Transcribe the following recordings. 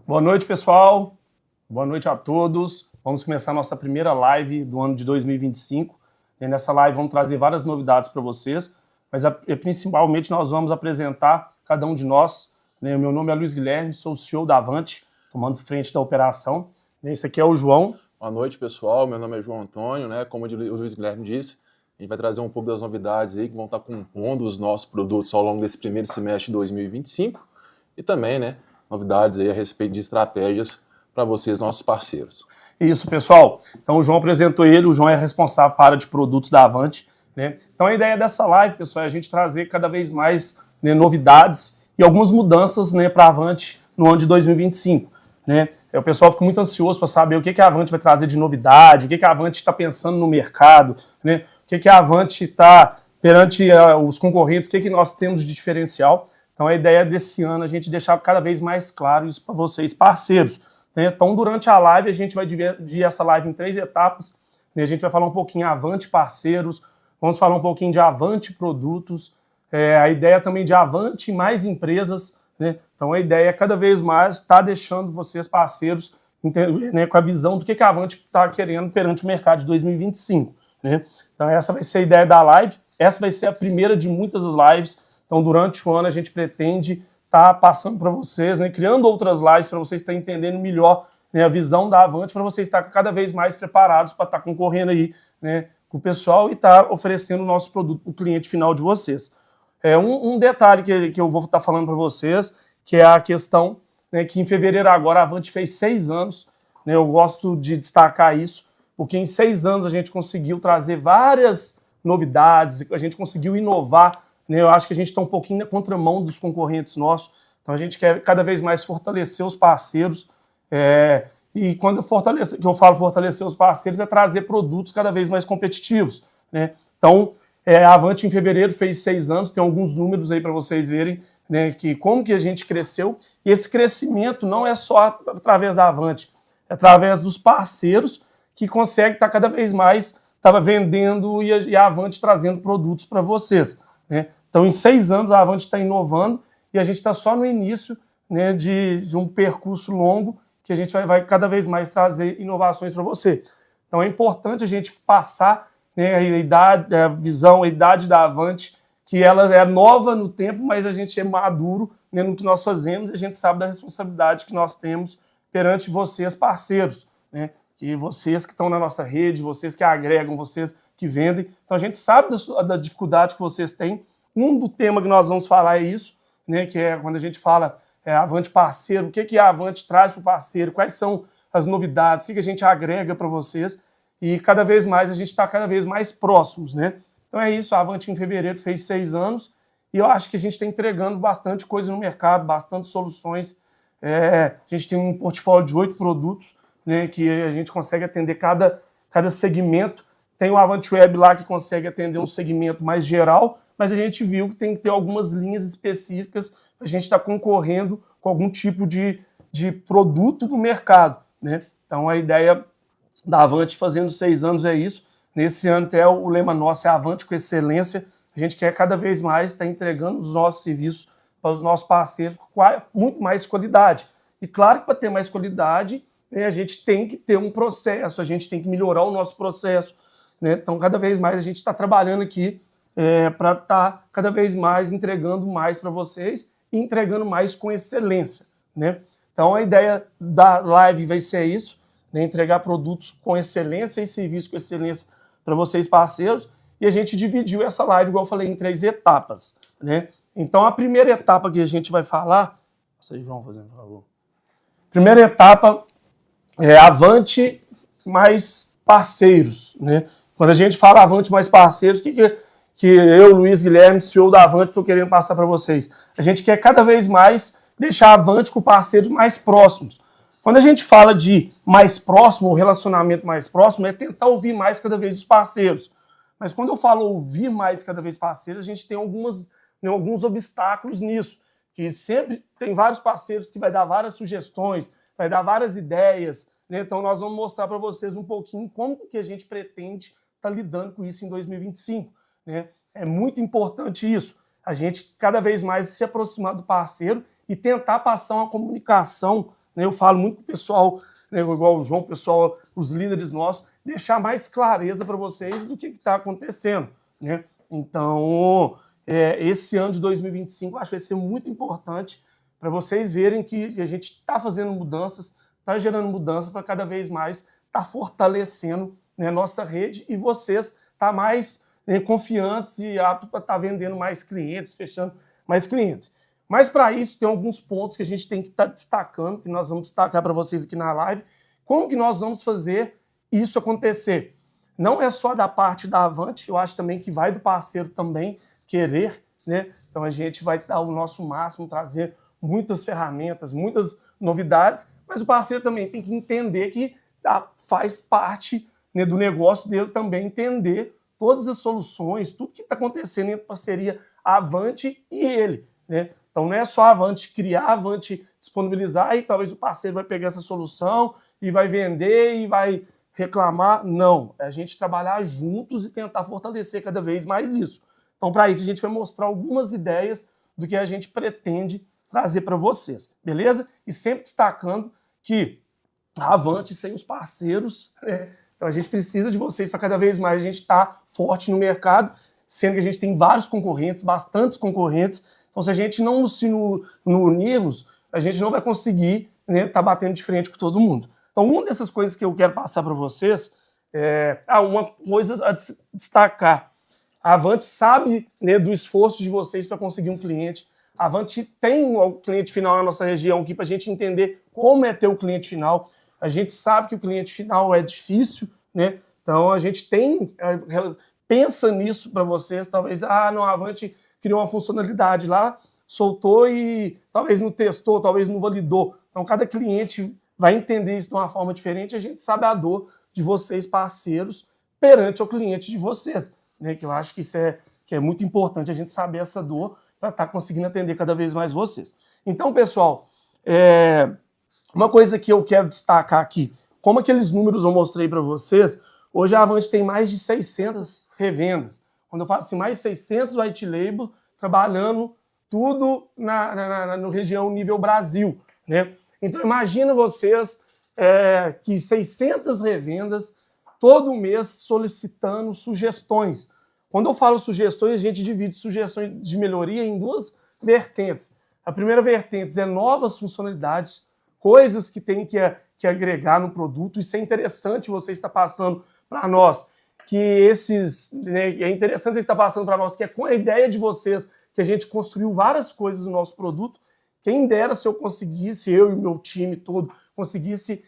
Boa noite, pessoal. Boa noite a todos. Vamos começar a nossa primeira live do ano de 2025. E nessa live vamos trazer várias novidades para vocês, mas principalmente nós vamos apresentar cada um de nós. Meu nome é Luiz Guilherme, sou o CEO da Avante, tomando frente da operação. Esse aqui é o João. Boa noite, pessoal. Meu nome é João Antônio, Como o Luiz Guilherme disse, a gente vai trazer um pouco das novidades aí que vão estar compondo os nossos produtos ao longo desse primeiro semestre de 2025 e também, novidades aí a respeito de estratégias para vocês, nossos parceiros. Isso, pessoal. Então o João apresentou ele, o João é responsável para a área de produtos da Avante, Então a ideia dessa live, pessoal, é a gente trazer cada vez mais novidades e algumas mudanças para a Avante no ano de 2025. O pessoal fica muito ansioso para saber o que a Avante vai trazer de novidade, o que a Avante está pensando no mercado, o que a Avante está perante os concorrentes, o que nós temos de diferencial. Então a ideia desse ano é a gente deixar cada vez mais claro isso para vocês, parceiros. Então durante a live a gente vai dividir essa live em 3 etapas. A gente vai falar um pouquinho de Avante parceiros, vamos falar um pouquinho de Avante produtos, a ideia também de Avante mais empresas. Então a ideia é cada vez mais estar deixando vocês parceiros com a visão do que a Avante está querendo perante o mercado de 2025. Então essa vai ser a ideia da live, essa vai ser a primeira de muitas lives. Então durante o ano a gente pretende estar passando para vocês, criando outras lives para vocês estarem entendendo melhor a visão da Avante, para vocês estarem cada vez mais preparados para estar concorrendo aí com o pessoal e estar oferecendo o nosso produto para o cliente final de vocês. Um detalhe que eu vou estar falando para vocês, que é a questão que em fevereiro agora a Avante fez 6 anos. Eu gosto de destacar isso, porque em 6 anos a gente conseguiu trazer várias novidades, a gente conseguiu inovar. Eu acho que a gente está um pouquinho na contramão dos concorrentes nossos, então a gente quer cada vez mais fortalecer os parceiros. E quando eu falo fortalecer os parceiros, é trazer produtos cada vez mais competitivos. Então, a Avante em fevereiro fez 6 anos, tem alguns números aí para vocês verem que como que a gente cresceu. E esse crescimento não é só através da Avante, é através dos parceiros que conseguem estar cada vez mais vendendo e a Avante trazendo produtos para vocês. Então, em 6 anos, a Avante está inovando e a gente está só no início de um percurso longo que a gente vai cada vez mais trazer inovações para você. Então, é importante a gente passar a idade, a visão, a idade da Avante, que ela é nova no tempo, mas a gente é maduro no que nós fazemos e a gente sabe da responsabilidade que nós temos perante vocês, parceiros, que vocês que estão na nossa rede, vocês que agregam, vocês que vendem. Então, a gente sabe da dificuldade que vocês têm. Do tema que nós vamos falar é isso, que é quando a gente fala Avante parceiro, o que a Avante traz para o parceiro, quais são as novidades, o que a gente agrega para vocês. E cada vez mais a gente está cada vez mais próximos, Então é isso, a Avante em fevereiro fez 6 anos e eu acho que a gente está entregando bastante coisa no mercado, bastante soluções. A gente tem um portfólio de 8 produtos, que a gente consegue atender cada segmento. Tem o Avante Web lá que consegue atender um segmento mais geral, mas a gente viu que tem que ter algumas linhas específicas para a gente estar concorrendo com algum tipo de produto do mercado, Então a ideia da Avante fazendo 6 anos é isso. Nesse ano até o lema nosso é Avante com excelência. A gente quer cada vez mais estar entregando os nossos serviços para os nossos parceiros com muito mais qualidade. E claro que para ter mais qualidade, a gente tem que ter um processo, a gente tem que melhorar o nosso processo. Então cada vez mais a gente está trabalhando aqui para estar cada vez mais entregando mais para vocês e entregando mais com excelência. Então a ideia da live vai ser isso, entregar produtos com excelência e serviços com excelência para vocês, parceiros, e a gente dividiu essa live, igual eu falei, em 3 etapas. Então, a primeira etapa que a gente vai falar... Vocês vão fazendo, por favor. Primeira etapa é Avante mais parceiros. Quando a gente fala Avante mais parceiros, o que eu, Luiz Guilherme, CEO da Avante, estou querendo passar para vocês? A gente quer cada vez mais deixar a Avante com parceiros mais próximos. Quando a gente fala de mais próximo, ou relacionamento mais próximo, é tentar ouvir mais cada vez os parceiros. Mas quando eu falo ouvir mais cada vez parceiros, a gente tem alguns obstáculos nisso. Que sempre tem vários parceiros que vai dar várias sugestões, vai dar várias ideias. Então nós vamos mostrar para vocês um pouquinho como que a gente pretende estar lidando com isso em 2025. É muito importante isso. A gente cada vez mais se aproximar do parceiro e tentar passar uma comunicação né? Eu falo muito com o pessoal, né, igual o João, o pessoal, os líderes nossos, deixar mais clareza para vocês do que está acontecendo, né? Então, esse ano de 2025 acho que vai ser muito importante para vocês verem que a gente está fazendo mudanças, está gerando mudanças para cada vez mais estar fortalecendo, né, nossa rede e vocês estar mais, né, confiantes e aptos para estar vendendo mais clientes, fechando mais clientes. Mas para isso tem alguns pontos que a gente tem que estar destacando, que nós vamos destacar para vocês aqui na live. Como que nós vamos fazer isso acontecer? Não é só da parte da Avante, eu acho também que vai do parceiro também querer, né? Então a gente vai dar o nosso máximo, trazer muitas ferramentas, muitas novidades, mas o parceiro também tem que entender que faz parte, né, do negócio dele também entender todas as soluções, tudo que está acontecendo entre parceria Avante e ele, né? Então não é só a Avante criar, a Avante disponibilizar e talvez o parceiro vai pegar essa solução e vai vender e vai reclamar. Não, é a gente trabalhar juntos e tentar fortalecer cada vez mais isso. Então para isso a gente vai mostrar algumas ideias do que a gente pretende trazer para vocês, beleza? E sempre destacando que a Avante sem os parceiros, né? Então a gente precisa de vocês para cada vez mais a gente estar forte no mercado, sendo que a gente tem vários concorrentes, bastantes concorrentes. Então se a gente não se unirmos, a gente não vai conseguir, né, tá batendo de frente com todo mundo. Então uma dessas coisas que eu quero passar para vocês uma coisa a destacar. A Avante sabe, né, do esforço de vocês para conseguir um cliente. A Avante tem o cliente final na nossa região aqui para a gente entender como é ter o cliente final. A gente sabe que o cliente final é difícil, né? Então a gente pensa nisso para vocês. Talvez, a Avante criou uma funcionalidade lá, soltou e talvez não testou, talvez não validou. Então cada cliente vai entender isso de uma forma diferente. A gente sabe a dor de vocês, parceiros, perante o cliente de vocês, né? Que eu acho que isso é muito importante, a gente saber essa dor para estar conseguindo atender cada vez mais vocês. Então, pessoal, uma coisa que eu quero destacar aqui, como aqueles números eu mostrei para vocês, hoje a Avante tem mais de 600 revendas. Quando eu falo assim, mais de 600 white label, trabalhando tudo na região nível Brasil, né? Então, imagina vocês que 600 revendas todo mês solicitando sugestões. Quando eu falo sugestões, a gente divide sugestões de melhoria em duas vertentes. A primeira vertente é novas funcionalidades, coisas que tem que agregar no produto. Isso é interessante você estar passando para nós, né, é interessante você estar passando para nós, que é com a ideia de vocês que a gente construiu várias coisas no nosso produto. Quem dera se eu conseguisse, eu e o meu time todo, conseguisse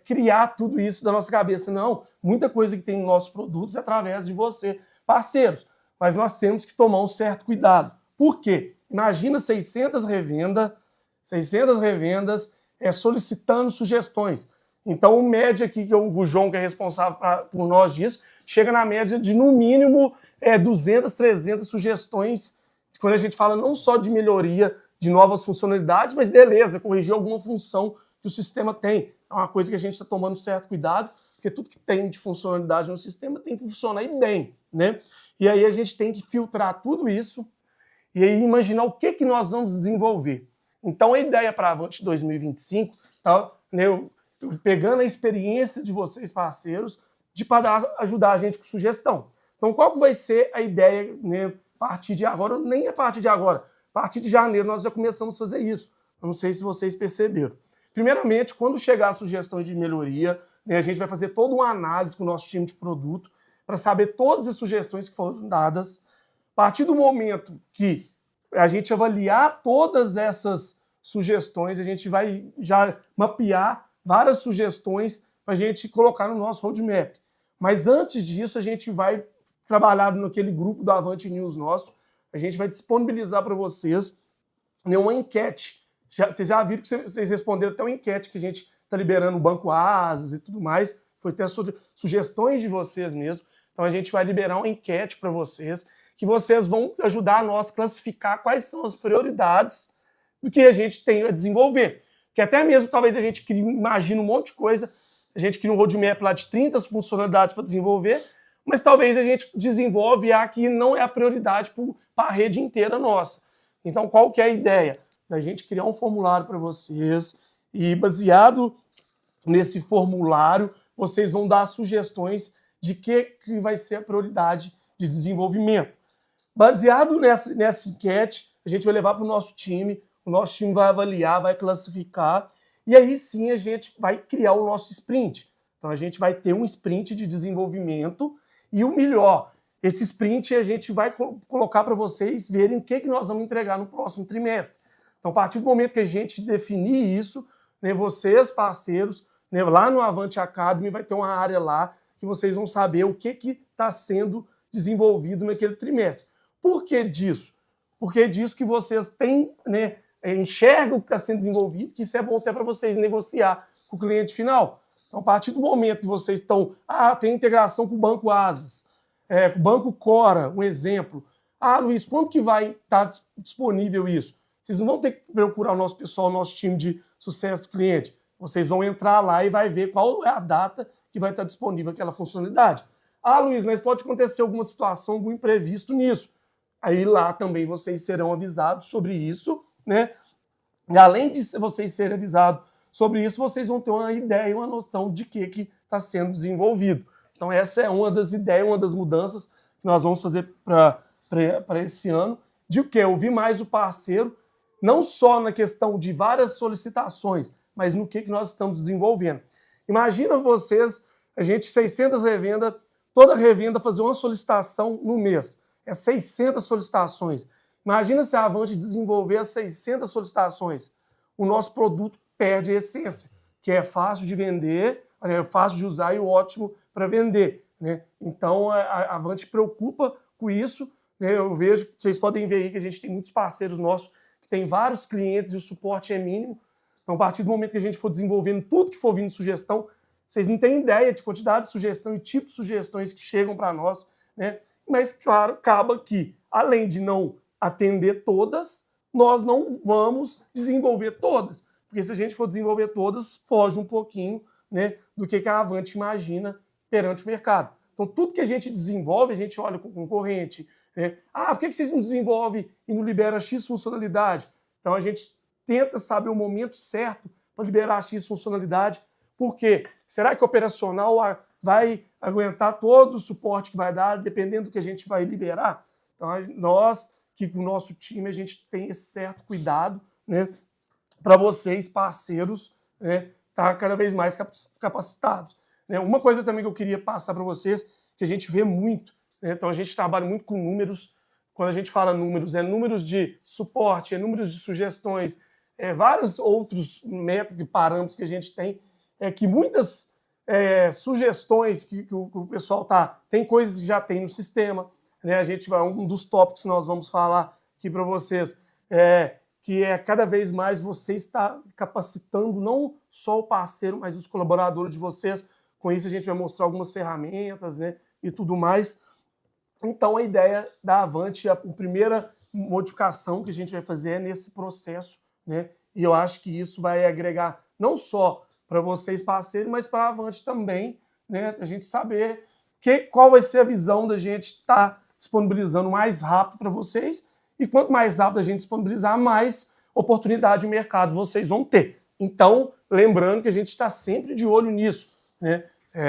criar tudo isso da nossa cabeça. Não, muita coisa que tem nos nossos produtos é através de você, parceiros. Mas nós temos que tomar um certo cuidado. Por quê? Imagina 600 revendas solicitando sugestões. Então, o média aqui, que o João, que é responsável por nós disso, chega na média de, no mínimo, 200, 300 sugestões, quando a gente fala não só de melhoria, de novas funcionalidades, mas beleza, corrigir alguma função que o sistema tem. É uma coisa que a gente está tomando certo cuidado, porque tudo que tem de funcionalidade no sistema tem que funcionar bem, né? E aí a gente tem que filtrar tudo isso e aí imaginar o que nós vamos desenvolver. Então a ideia para a Avante 2025, tá, né, pegando a experiência de vocês, parceiros, para ajudar a gente com sugestão. Então qual que vai ser a ideia, né, a partir de agora? Nem a partir de agora, a partir de janeiro nós já começamos a fazer isso. Eu não sei se vocês perceberam. Primeiramente, quando chegar a sugestão de melhoria, né, a gente vai fazer toda uma análise com o nosso time de produto para saber todas as sugestões que foram dadas. A partir do momento que a gente avaliar todas essas sugestões, a gente vai já mapear várias sugestões para a gente colocar no nosso roadmap. Mas antes disso, a gente vai trabalhar naquele grupo do Avante News nosso, a gente vai disponibilizar para vocês, né, uma enquete. Vocês já viram que vocês responderam até uma enquete que a gente está liberando o Banco Asas e tudo mais. Foi até sugestões de vocês mesmo. Então a gente vai liberar uma enquete para vocês, que vocês vão ajudar a nós a classificar quais são as prioridades do que a gente tem a desenvolver. Que até mesmo talvez a gente imagine um monte de coisa, a gente cria um roadmap lá de 30 funcionalidades para desenvolver, mas talvez a gente desenvolve a que não é a prioridade para a rede inteira nossa. Então qual que é a ideia? Da gente criar um formulário para vocês E baseado nesse formulário, vocês vão dar sugestões de que vai ser a prioridade de desenvolvimento. Baseado nessa enquete, a gente vai levar para o nosso time vai avaliar, vai classificar, e aí sim a gente vai criar o nosso sprint. Então a gente vai ter um sprint de desenvolvimento, e o melhor, esse sprint a gente vai colocar para vocês verem o que nós vamos entregar no próximo trimestre. Então, a partir do momento que a gente definir isso, né, vocês, parceiros, né, lá no Avante Academy vai ter uma área lá que vocês vão saber o que está sendo desenvolvido naquele trimestre. Por que disso? Porque disso que vocês têm, né, enxergam o que está sendo desenvolvido, que isso é bom até para vocês negociar com o cliente final. Então, a partir do momento que vocês estão... tem integração com o Banco Asas, com o Banco Cora, um exemplo. Luiz, quando que vai estar disponível isso? Vocês não vão ter que procurar o nosso pessoal, o nosso time de sucesso do cliente. Vocês vão entrar lá e vai ver qual é a data que vai estar disponível aquela funcionalidade. Luiz, mas pode acontecer alguma situação, algum imprevisto nisso. Aí lá também vocês serão avisados sobre isso, né? E além de vocês serem avisados sobre isso, vocês vão ter uma ideia, uma noção de que está sendo desenvolvido. Então essa é uma das ideias, uma das mudanças que nós vamos fazer para esse ano, de o quê? Ouvir mais o parceiro, não só na questão de várias solicitações, mas no que nós estamos desenvolvendo. Imagina vocês, a gente 600 revendas, toda revenda fazer uma solicitação no mês. É 600 solicitações. Imagina se a Avante desenvolver as 600 solicitações. O nosso produto perde a essência, que é fácil de vender, é fácil de usar e ótimo para vender, né? Então, a Avante preocupa com isso, né? Eu vejo que vocês podem ver aí que a gente tem muitos parceiros nossos que tem vários clientes e o suporte é mínimo. Então, a partir do momento que a gente for desenvolvendo tudo que for vindo de sugestão, vocês não têm ideia de quantidade de sugestão e tipo de sugestões que chegam para nós, né? Mas, claro, acaba que, além de não atender todas, nós não vamos desenvolver todas. Porque se a gente for desenvolver todas, foge um pouquinho, né, do que a Avante imagina perante o mercado. Então, tudo que a gente desenvolve, a gente olha com o concorrente. Né? Por que vocês não desenvolvem e não liberam X funcionalidade? Então, a gente tenta saber o momento certo para liberar X funcionalidade. Por quê? Será que o operacional vai aguentar todo o suporte que vai dar, dependendo do que a gente vai liberar? Então, nós, que com o nosso time, a gente tem esse certo cuidado, né, para vocês, parceiros, né, estar cada vez mais capacitados. Né? Uma coisa também que eu queria passar para vocês, que a gente vê muito, né? Então a gente trabalha muito com números. Quando a gente fala números, é números de suporte, é números de sugestões, vários outros métodos e parâmetros que a gente tem, que muitas sugestões que o pessoal tem coisas que já tem no sistema, né? A gente um dos tópicos que nós vamos falar aqui para vocês que é cada vez mais você está capacitando não só o parceiro, mas os colaboradores de vocês. Com isso a gente vai mostrar algumas ferramentas, né, e tudo mais. Então a ideia da Avante, a primeira modificação que a gente vai fazer é nesse processo, né, e eu acho que isso vai agregar não só para vocês parceiros, mas para a Avante também, né, a gente saber qual vai ser a visão da gente estar disponibilizando mais rápido para vocês. E quanto mais rápido a gente disponibilizar, mais oportunidade de mercado vocês vão ter. Então, lembrando que a gente está sempre de olho nisso, né?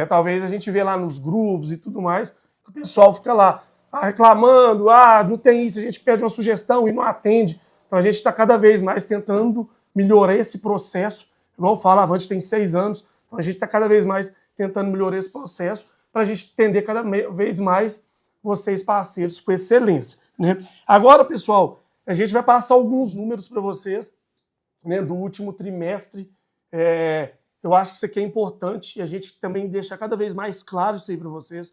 Talvez a gente vê lá nos grupos e tudo mais, que o pessoal fica lá reclamando, não tem isso, a gente pede uma sugestão e não atende. Então, a gente está cada vez mais tentando melhorar esse processo. Igual eu falo, a Avante tem 6 anos, então a gente está cada vez mais tentando melhorar esse processo para a gente atender cada vez mais vocês, parceiros, com excelência. Né? Agora, pessoal, a gente vai passar alguns números para vocês, né, do último trimestre. Eu acho que isso aqui é importante e a gente também deixa cada vez mais claro isso aí para vocês,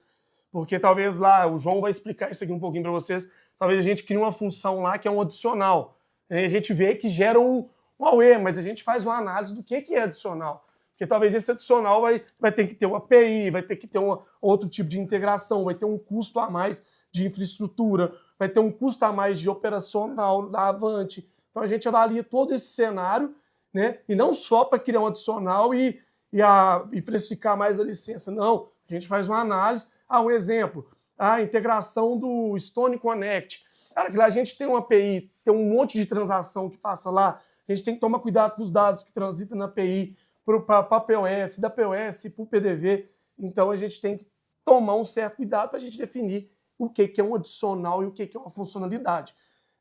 porque talvez lá, o João vai explicar isso aqui um pouquinho para vocês, talvez a gente crie uma função lá que é um adicional. A gente vê que gera um AUE, mas a gente faz uma análise do que é adicional. Porque talvez esse adicional vai ter que ter uma API, vai ter que ter outro tipo de integração, vai ter um custo a mais de infraestrutura, vai ter um custo a mais de operacional da Avante. Então a gente avalia todo esse cenário, né? E não só para criar um adicional e precificar mais a licença. Não, a gente faz uma análise. Um exemplo, a integração do Stone Connect. Cara, que lá a gente tem uma API, tem um monte de transação que passa lá, a gente tem que tomar cuidado com os dados que transitam na API para a POS, da POS para o PDV. Então, a gente tem que tomar um certo cuidado para a gente definir o que é um adicional e o que é uma funcionalidade,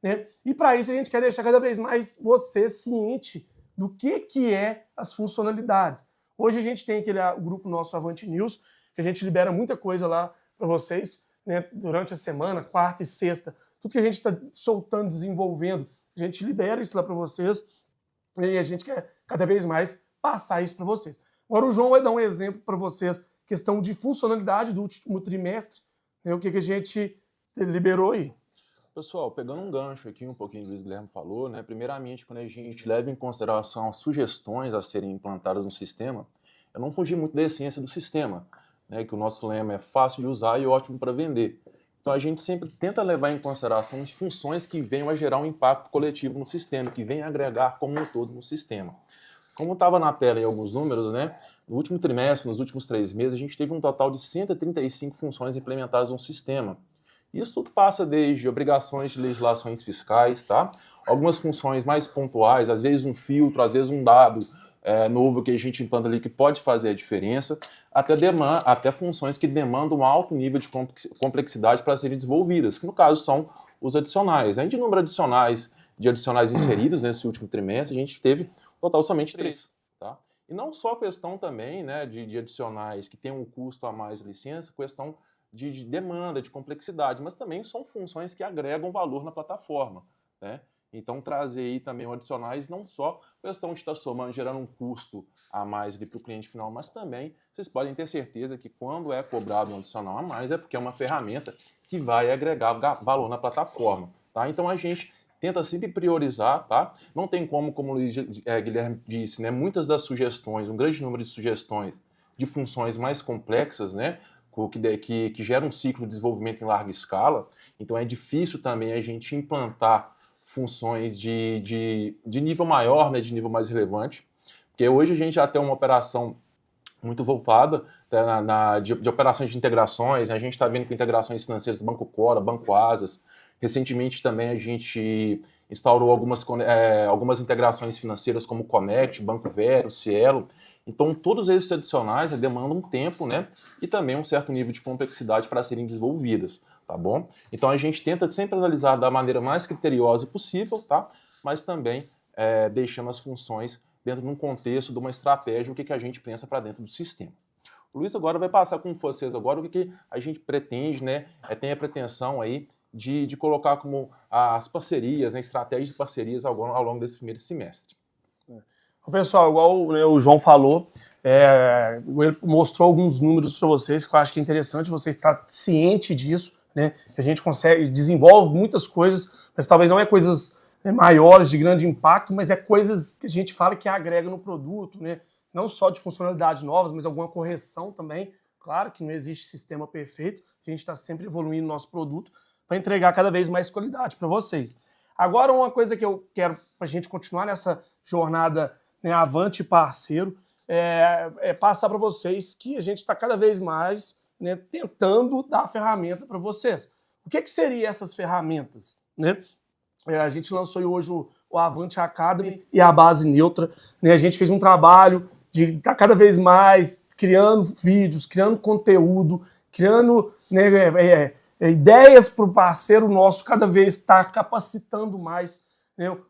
né? E para isso, a gente quer deixar cada vez mais você ciente do que é as funcionalidades. Hoje a gente tem o grupo nosso Avante News, que a gente libera muita coisa lá para vocês, né, durante a semana, quarta e sexta. Tudo que a gente está soltando, desenvolvendo, a gente libera isso lá para vocês e a gente quer cada vez mais passar isso para vocês. Agora o João vai dar um exemplo para vocês, questão de funcionalidade do último trimestre, né, o que a gente liberou aí. Pessoal, pegando um gancho aqui, um pouquinho do Luiz Guilherme falou, né? Primeiramente, quando a gente leva em consideração as sugestões a serem implantadas no sistema, eu não fugi muito da essência do sistema, né? Que o nosso lema é fácil de usar e ótimo para vender. Então a gente sempre tenta levar em consideração as funções que venham a gerar um impacto coletivo no sistema, que venham a agregar como um todo no sistema. Como estava na tela aí alguns números, né? No último trimestre, nos últimos 3 meses, a gente teve um total de 135 funções implementadas no sistema. Isso tudo passa desde obrigações de legislações fiscais, tá? Algumas funções mais pontuais, às vezes um filtro, às vezes um dado novo que a gente implanta ali que pode fazer a diferença, até funções que demandam um alto nível de complexidade para serem desenvolvidas, que no caso são os adicionais. De número de adicionais inseridos nesse último trimestre, a gente teve um total somente 3. Tá? E não só a questão também, né, de adicionais que tem um custo a mais de licença, questão de demanda, de complexidade, mas também são funções que agregam valor na plataforma, né? Então, trazer aí também o adicionais, não só questão de estar somando, gerando um custo a mais para o cliente final, mas também vocês podem ter certeza que quando é cobrado um adicional a mais, é porque é uma ferramenta que vai agregar valor na plataforma, tá? Então, a gente tenta sempre priorizar, tá? Não tem como o Luiz Guilherme disse, né? Muitas das sugestões, um grande número de sugestões de funções mais complexas, né? Que gera um ciclo de desenvolvimento em larga escala, então é difícil também a gente implantar funções de nível maior, né, de nível mais relevante, porque hoje a gente já tem uma operação muito voltada, né, de operações de integrações, né, a gente está vendo com integrações financeiras Banco Cora, Banco Asas, recentemente também a gente instaurou algumas integrações financeiras como Connect, Banco Vero, Cielo. Então, todos esses adicionais demandam um tempo, né, e também um certo nível de complexidade para serem desenvolvidas, tá bom? Então, a gente tenta sempre analisar da maneira mais criteriosa possível, tá? Mas também deixando as funções dentro de um contexto, de uma estratégia, o que a gente pensa para dentro do sistema. O Luiz agora vai passar com vocês agora o que a gente pretende, né, tem a pretensão aí de colocar como as parcerias, né, estratégias de parcerias ao longo desse primeiro semestre. Pessoal, igual, né, o João falou, ele mostrou alguns números para vocês que eu acho que é interessante você estar ciente disso, né, que a gente desenvolve muitas coisas, mas talvez não é coisas maiores, de grande impacto, mas é coisas que a gente fala que agrega no produto, né, não só de funcionalidades novas, mas alguma correção também. Claro que não existe sistema perfeito, a gente está sempre evoluindo o nosso produto para entregar cada vez mais qualidade para vocês. Agora, uma coisa que eu quero para a gente continuar nessa jornada, né, Avante parceiro, passar para vocês que a gente está cada vez mais, né, tentando dar ferramenta para vocês. O que seriam essas ferramentas, né? A gente lançou hoje o Avante Academy e a Base Neutra, né? A gente fez um trabalho de estar cada vez mais criando vídeos, criando conteúdo, criando, né, ideias para o parceiro nosso cada vez estar capacitando mais.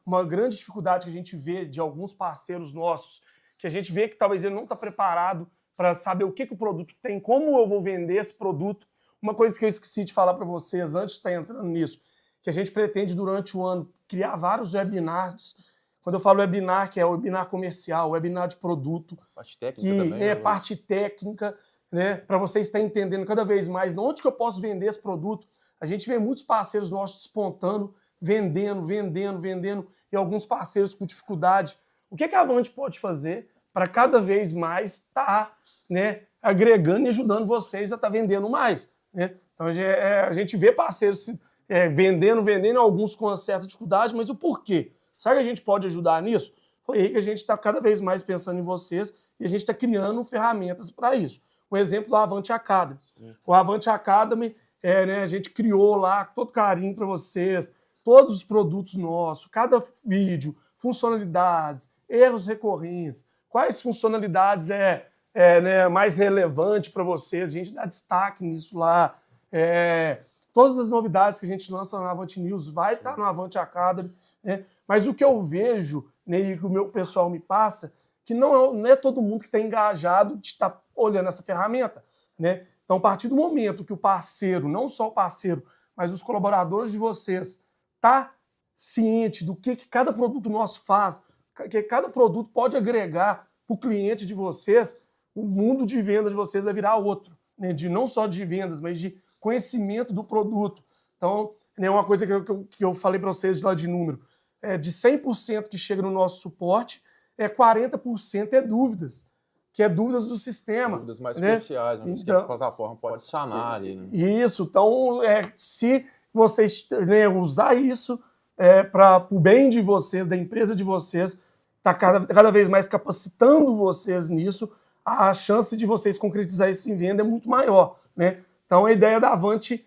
Uma grande dificuldade que a gente vê de alguns parceiros nossos, que a gente vê que talvez ele não está preparado para saber o que o produto tem, como eu vou vender esse produto. Uma coisa que eu esqueci de falar para vocês antes de estar entrando nisso, que a gente pretende durante o ano criar vários webinars. Quando eu falo webinar, que é o webinar comercial, webinar de produto, parte técnica também, né, parte técnica, né, para você estar entendendo cada vez mais onde que eu posso vender esse produto. A gente vê muitos parceiros nossos despontando, vendendo, e alguns parceiros com dificuldade. O que a Avante pode fazer para cada vez mais estar, né, agregando e ajudando vocês a estar vendendo mais, né? Então a gente vê parceiros vendendo, alguns com uma certa dificuldade, mas o porquê? Será que a gente pode ajudar nisso? Foi aí que a gente está cada vez mais pensando em vocês e a gente está criando ferramentas para isso. Um exemplo do Avante Academy. O Avante Academy, né, a gente criou lá todo carinho para vocês, todos os produtos nossos, cada vídeo funcionalidades, erros recorrentes, quais funcionalidades né, mais relevante para vocês, a gente dá destaque nisso lá. Todas as novidades que a gente lança na Avante News vai estar no Avante Academy, né? Mas o que eu vejo, né, e que o meu pessoal me passa, que não é todo mundo que está engajado de estar olhando essa ferramenta, né? Então, a partir do momento que o parceiro, não só o parceiro, mas os colaboradores de vocês, tá ciente do que cada produto nosso faz, que cada produto pode agregar para o cliente de vocês, o mundo de venda de vocês vai virar outro, né? Não só de vendas, mas de conhecimento do produto. Então, né, uma coisa que eu falei para vocês lá de número, de 100% que chega no nosso suporte, 40% é dúvidas, que é dúvidas do sistema. Dúvidas mais né? superficiais, né? Que a plataforma pode sanar ali. Né? Isso, então, se vocês, né, usar isso para o bem de vocês, da empresa de vocês, está cada vez mais capacitando vocês nisso, a chance de vocês concretizar isso em venda é muito maior, né? Então, a ideia da Avante,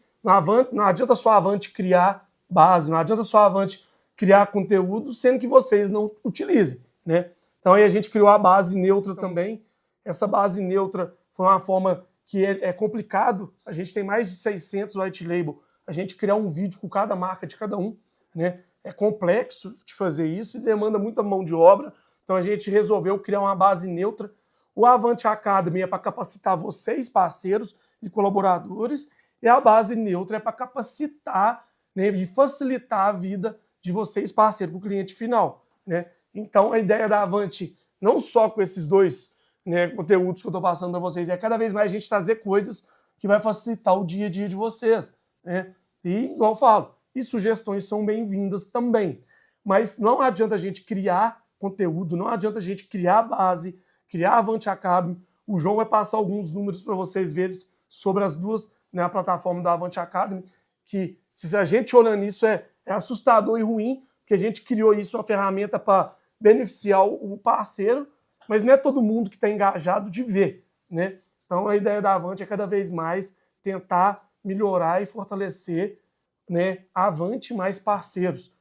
não adianta só a Avante criar base, não adianta só a Avante criar conteúdo, sendo que vocês não utilizem, né? Então, aí a gente criou a base neutra também. Essa base neutra foi uma forma que é complicado. A gente tem mais de 600 white label. A gente criar um vídeo com cada marca de cada um, né? É complexo de fazer isso e demanda muita mão de obra. Então, a gente resolveu criar uma base neutra. O Avante Academy é para capacitar vocês, parceiros e colaboradores, e a base neutra é para capacitar, né, e facilitar a vida de vocês, parceiros, para o cliente final, né? Então, a ideia da Avante, não só com esses dois, né, conteúdos que eu estou passando para vocês, é cada vez mais a gente trazer coisas que vai facilitar o dia a dia de vocês, né? E, igual eu falo, e sugestões são bem-vindas também. Mas não adianta a gente criar conteúdo, não adianta a gente criar base, criar Avante Academy. O João vai passar alguns números para vocês verem sobre as duas, né, a plataforma da Avante Academy, que se a gente olhando isso é assustador e ruim, porque a gente criou isso, uma ferramenta para beneficiar o parceiro, mas não é todo mundo que está engajado de ver, né? Então a ideia da Avante é cada vez mais tentar melhorar e fortalecer, né, a Avante mais parceiros.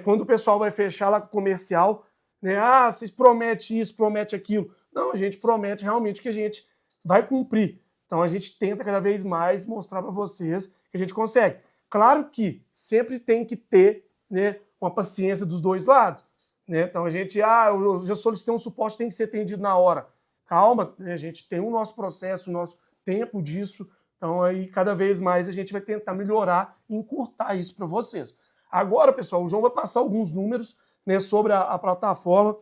Quando o pessoal vai fechar lá com o comercial, né, vocês prometem isso, promete aquilo. Não, a gente promete realmente que a gente vai cumprir. Então a gente tenta cada vez mais mostrar para vocês que a gente consegue. Claro que sempre tem que ter, né, uma paciência dos dois lados, né? Então a gente, eu já solicitei um suporte, tem que ser atendido na hora. Calma, né? A gente tem o nosso processo, o nosso tempo disso. Então aí cada vez mais a gente vai tentar melhorar e encurtar isso para vocês. Agora, pessoal, o João vai passar alguns números, né, sobre a plataforma,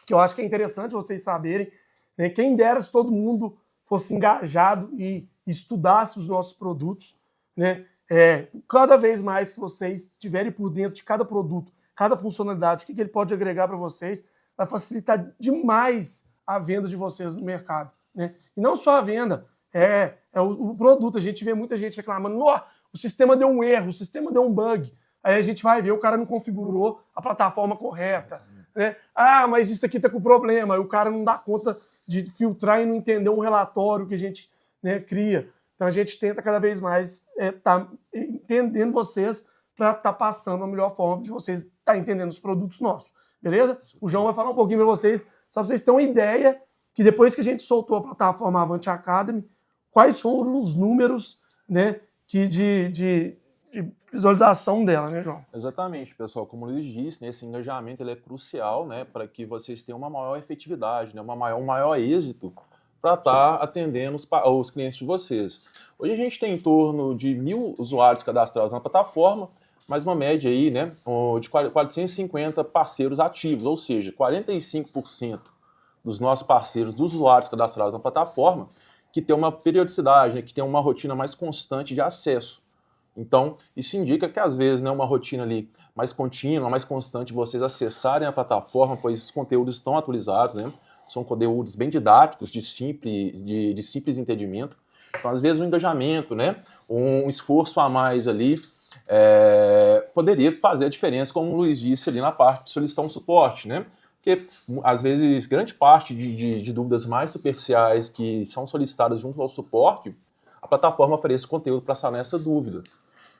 que eu acho que é interessante vocês saberem, né? Quem dera se todo mundo fosse engajado e estudasse os nossos produtos, né? Cada vez mais que vocês estiverem por dentro de cada produto, cada funcionalidade, o que ele pode agregar para vocês, vai facilitar demais a venda de vocês no mercado, né? E não só a venda, o produto. A gente vê muita gente reclamando, o sistema deu um erro, o sistema deu um bug. Aí a gente vai ver, o cara não configurou a plataforma correta, né? Mas isso aqui está com problema, aí o cara não dá conta de filtrar e não entender um relatório que a gente, né, cria. Então a gente tenta cada vez mais tá entendendo vocês para estar passando a melhor forma de vocês estar entendendo os produtos nossos, beleza? O João vai falar um pouquinho para vocês, só para vocês terem uma ideia que depois que a gente soltou a plataforma Avante Academy, quais foram os números, né, de visualização dela, né, João? Exatamente, pessoal. Como o Luiz disse, né, esse engajamento ele é crucial, né, para que vocês tenham uma maior efetividade, né, um maior êxito para estar atendendo os clientes de vocês. Hoje a gente tem em torno de 1.000 usuários cadastrados na plataforma, mas uma média aí, né, de 450 parceiros ativos, ou seja, 45% dos nossos parceiros, dos usuários cadastrados na plataforma, que tem uma periodicidade, né, que tem uma rotina mais constante de acesso. Então, isso indica que, às vezes, né, uma rotina ali mais contínua, mais constante, vocês acessarem a plataforma, pois os conteúdos estão atualizados, né? São conteúdos bem didáticos, de simples entendimento. Então, às vezes, um engajamento, né, um esforço a mais ali, poderia fazer a diferença, como o Luiz disse ali na parte de solicitar um suporte, né? Porque, às vezes, grande parte de dúvidas mais superficiais que são solicitadas junto ao suporte, a plataforma oferece conteúdo para sanar essa dúvida.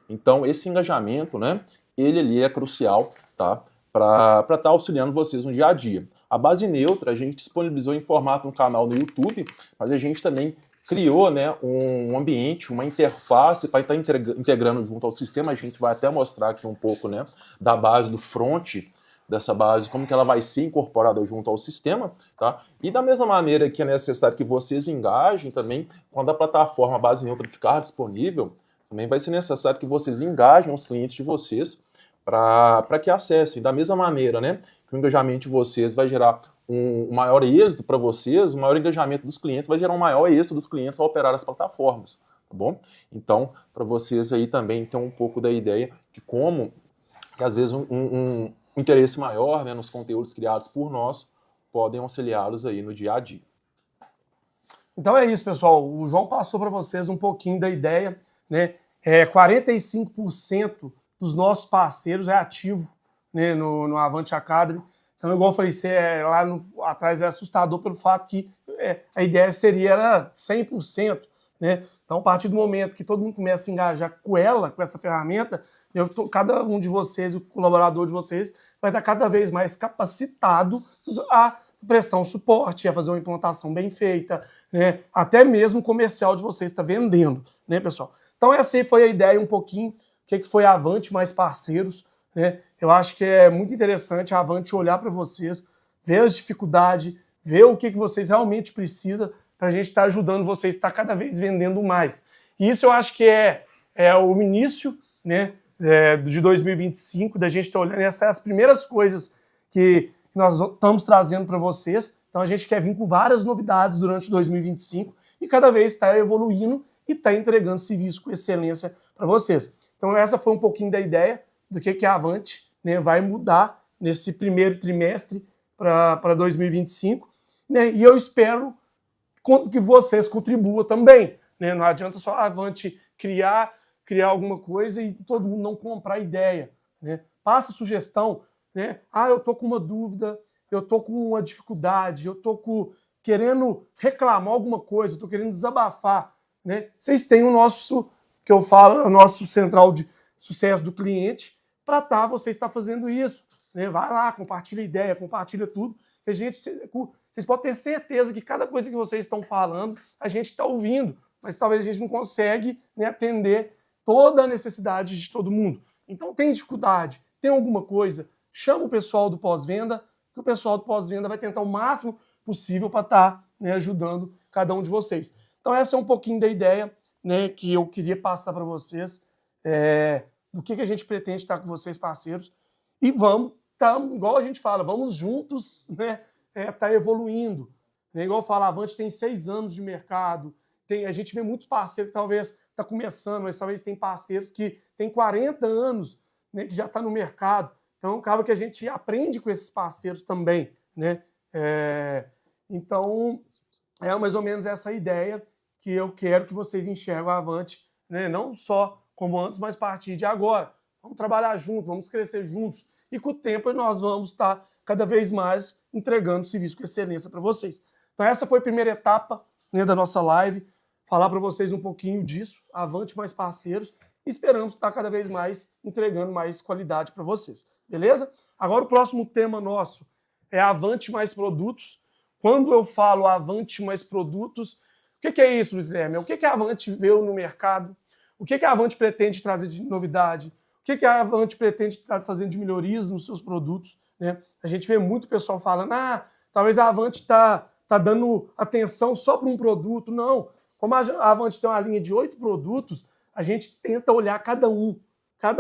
Então, esse engajamento, né, ele ali é crucial, tá? para estar auxiliando vocês no dia a dia. A Base Neutra a gente disponibilizou em formato no canal no YouTube, mas a gente também criou, né, um ambiente, uma interface para estar integrando junto ao sistema. A gente vai até mostrar aqui um pouco, né, da base do front dessa base, como que ela vai ser incorporada junto ao sistema, tá? E da mesma maneira que é necessário que vocês engajem também, quando a plataforma Base Neutra ficar disponível, também vai ser necessário que vocês engajem os clientes de vocês para que acessem. Da mesma maneira, né, que o engajamento de vocês vai gerar um maior êxito para vocês, o maior engajamento dos clientes vai gerar um maior êxito dos clientes ao operar as plataformas, tá bom? Então, para vocês aí também ter um pouco da ideia de como, que às vezes um interesse maior, né, nos conteúdos criados por nós podem auxiliá-los aí no dia a dia. Então é isso, pessoal. O João passou para vocês um pouquinho da ideia, né? 45% dos nossos parceiros é ativo, né, no Avante Academy. Então, igual eu falei, atrás é assustador pelo fato que a ideia era 100%. Né? Então, a partir do momento que todo mundo começa a engajar com essa ferramenta, cada um de vocês, o colaborador de vocês, vai estar cada vez mais capacitado a prestar um suporte, a fazer uma implantação bem feita, né? Até mesmo o comercial de vocês está vendendo, né, pessoal? Então, essa aí foi a ideia um pouquinho, o que foi a Avante mais parceiros, né? Eu acho que é muito interessante a Avante olhar para vocês, ver as dificuldades, ver o que vocês realmente precisam para a gente estar ajudando vocês a estar cada vez vendendo mais. E isso eu acho que é o início, né, de 2025, da gente estar olhando. Essas são as primeiras coisas que nós estamos trazendo para vocês. Então a gente quer vir com várias novidades durante 2025 e cada vez está evoluindo e está entregando serviço com excelência para vocês. Então essa foi um pouquinho da ideia do que a Avante, né, vai mudar nesse primeiro trimestre para 2025. Né, e eu espero que vocês contribuam também. Né? Não adianta só a Avante criar alguma coisa e todo mundo não comprar a ideia. Né? Passa sugestão. Né? Eu estou com uma dúvida, eu estou com uma dificuldade, eu estou querendo reclamar alguma coisa, estou querendo desabafar. Né? Vocês têm o nosso, que eu falo, o nosso central de sucesso do cliente, para vocês estar fazendo isso. Né? Vai lá, compartilha ideia, compartilha tudo. Que vocês podem ter certeza que cada coisa que vocês estão falando, a gente está ouvindo, mas talvez a gente não consegue, né, atender toda a necessidade de todo mundo. Então tem dificuldade, tem alguma coisa, chama o pessoal do pós-venda, que o pessoal do pós-venda vai tentar o máximo possível para estar, né, ajudando cada um de vocês. Então essa é um pouquinho da ideia, né, que eu queria passar para vocês, do que a gente pretende estar com vocês, parceiros, e vamos, igual a gente fala, vamos juntos, né, tá evoluindo. Né? Igual eu falo, a Avante tem 6 anos de mercado, a gente vê muitos parceiros que talvez está começando, mas talvez tem parceiros que têm 40 anos, né, que já está no mercado. Então, acaba que a gente aprende com esses parceiros também. Né? Então, é mais ou menos essa ideia que eu quero que vocês enxergam a Avante, né? Não só como antes, mas a partir de agora. Vamos trabalhar juntos, vamos crescer juntos. E com o tempo nós vamos estar cada vez mais entregando serviço com excelência para vocês. Então essa foi a primeira etapa, né, da nossa live, falar para vocês um pouquinho disso, Avante mais parceiros, e esperamos estar cada vez mais entregando mais qualidade para vocês, beleza? Agora o próximo tema nosso é Avante mais produtos. Quando eu falo Avante mais produtos, o que é isso, Luiz Guilherme? O que a Avante veio no mercado? O que a Avante pretende trazer de novidade? O que a Avante pretende estar fazendo de melhorias nos seus produtos? Né? A gente vê muito pessoal falando, talvez a Avante está dando atenção só para um produto. Não, como a Avante tem uma linha de 8 produtos, a gente tenta olhar cada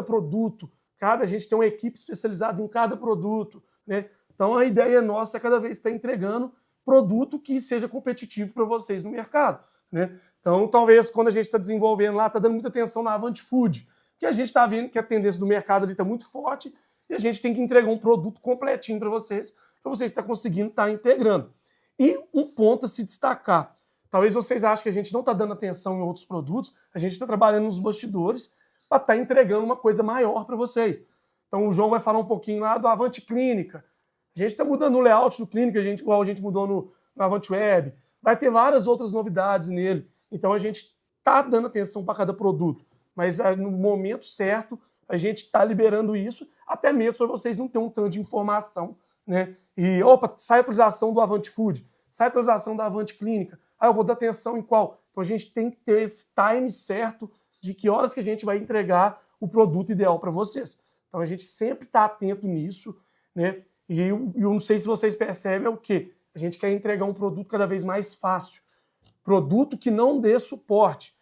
produto, a gente tem uma equipe especializada em cada produto. Né? Então a ideia nossa é cada vez estar entregando produto que seja competitivo para vocês no mercado. Né? Então talvez quando a gente está desenvolvendo lá, está dando muita atenção na Avante Food, que a gente está vendo que a tendência do mercado ali está muito forte e a gente tem que entregar um produto completinho para vocês estar conseguindo estar integrando. E um ponto a se destacar, talvez vocês achem que a gente não está dando atenção em outros produtos, a gente está trabalhando nos bastidores para estar entregando uma coisa maior para vocês. Então o João vai falar um pouquinho lá do Avante Clínica. A gente está mudando o layout do Clínica, igual a gente mudou no Avante Web. Vai ter várias outras novidades nele. Então a gente está dando atenção para cada produto. Mas no momento certo, a gente está liberando isso, até mesmo para vocês não terem um tanto de informação, né? E, opa, sai a atualização do Avante Food, sai a atualização da Avante Clínica, eu vou dar atenção em qual? Então a gente tem que ter esse time certo de que horas que a gente vai entregar o produto ideal para vocês. Então a gente sempre está atento nisso, né? E eu não sei se vocês percebem o quê? A gente quer entregar um produto cada vez mais fácil, produto que não dê suporte.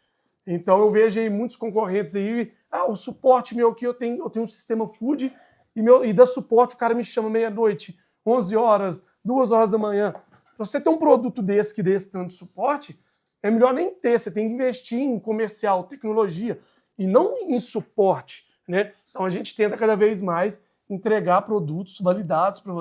Então eu vejo aí muitos concorrentes aí, o suporte meu aqui, eu tenho um sistema food e dá suporte, o cara me chama meia-noite, 11 horas, 2 horas da manhã. Se você tem um produto desse que dê esse tanto de suporte, é melhor nem ter, você tem que investir em comercial, tecnologia, e não em suporte, né? Então a gente tenta cada vez mais entregar produtos validados para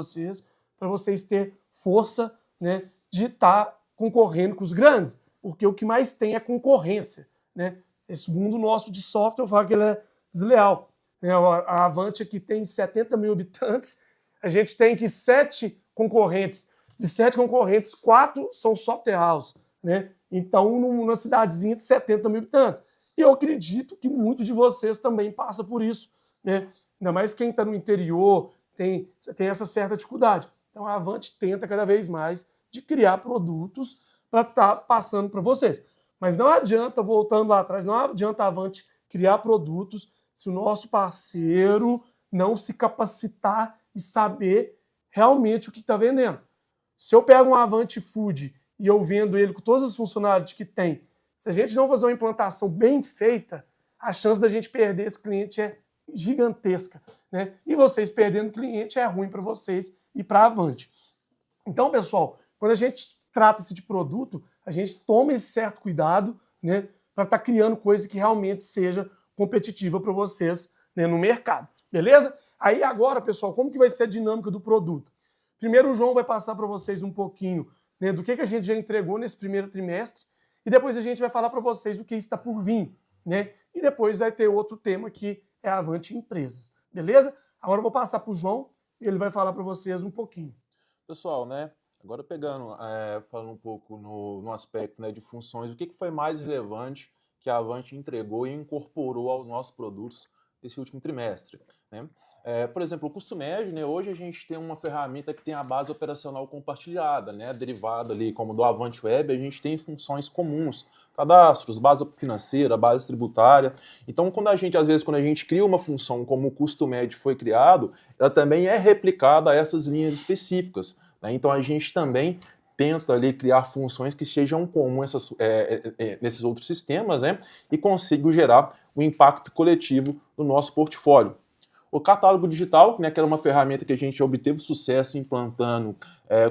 vocês terem força, né, de estar concorrendo com os grandes, porque o que mais tem é concorrência, né? Esse mundo nosso de software, eu falo que ele é desleal, né? A Avante aqui tem 70 mil habitantes, a gente tem que 7 concorrentes, de 7 concorrentes, 4 são software house, né? Então, numa cidadezinha de 70 mil habitantes. E eu acredito que muitos de vocês também passam por isso, né? Ainda mais quem está no interior, tem essa certa dificuldade. Então, a Avante tenta cada vez mais de criar produtos para estar passando para vocês. Mas não adianta, voltando lá atrás, não adianta a Avante criar produtos se o nosso parceiro não se capacitar e saber realmente o que está vendendo. Se eu pego um Avante Food e eu vendo ele com todas as funcionalidades que tem, se a gente não fazer uma implantação bem feita, a chance da gente perder esse cliente é gigantesca, né? E vocês perdendo cliente é ruim para vocês e para a Avante. Então, pessoal, quando a gente trata-se de produto, a gente toma esse certo cuidado, né, para estar criando coisa que realmente seja competitiva para vocês, né, no mercado, beleza? Aí agora, pessoal, como que vai ser a dinâmica do produto? Primeiro o João vai passar para vocês um pouquinho, né, do que a gente já entregou nesse primeiro trimestre e depois a gente vai falar para vocês o que está por vir, né? E depois vai ter outro tema que é a Avante Empresas, beleza? Agora eu vou passar para o João e ele vai falar para vocês um pouquinho. Pessoal, né? Agora pegando, falando um pouco no aspecto, né, de funções, o que foi mais relevante que a Avante entregou e incorporou aos nossos produtos nesse último trimestre, né? Por exemplo, o custo médio, né? Hoje a gente tem uma ferramenta que tem a base operacional compartilhada, né? Derivada ali, como do Avante Web, a gente tem funções comuns, cadastros, base financeira, base tributária. Então, às vezes, quando a gente cria uma função como o custo médio foi criado, ela também é replicada a essas linhas específicas, né? Então, a gente também tenta ali criar funções que sejam comuns nesses outros sistemas, né? E consiga gerar o impacto coletivo do nosso portfólio. O catálogo digital, né, que era uma ferramenta que a gente obteve sucesso implantando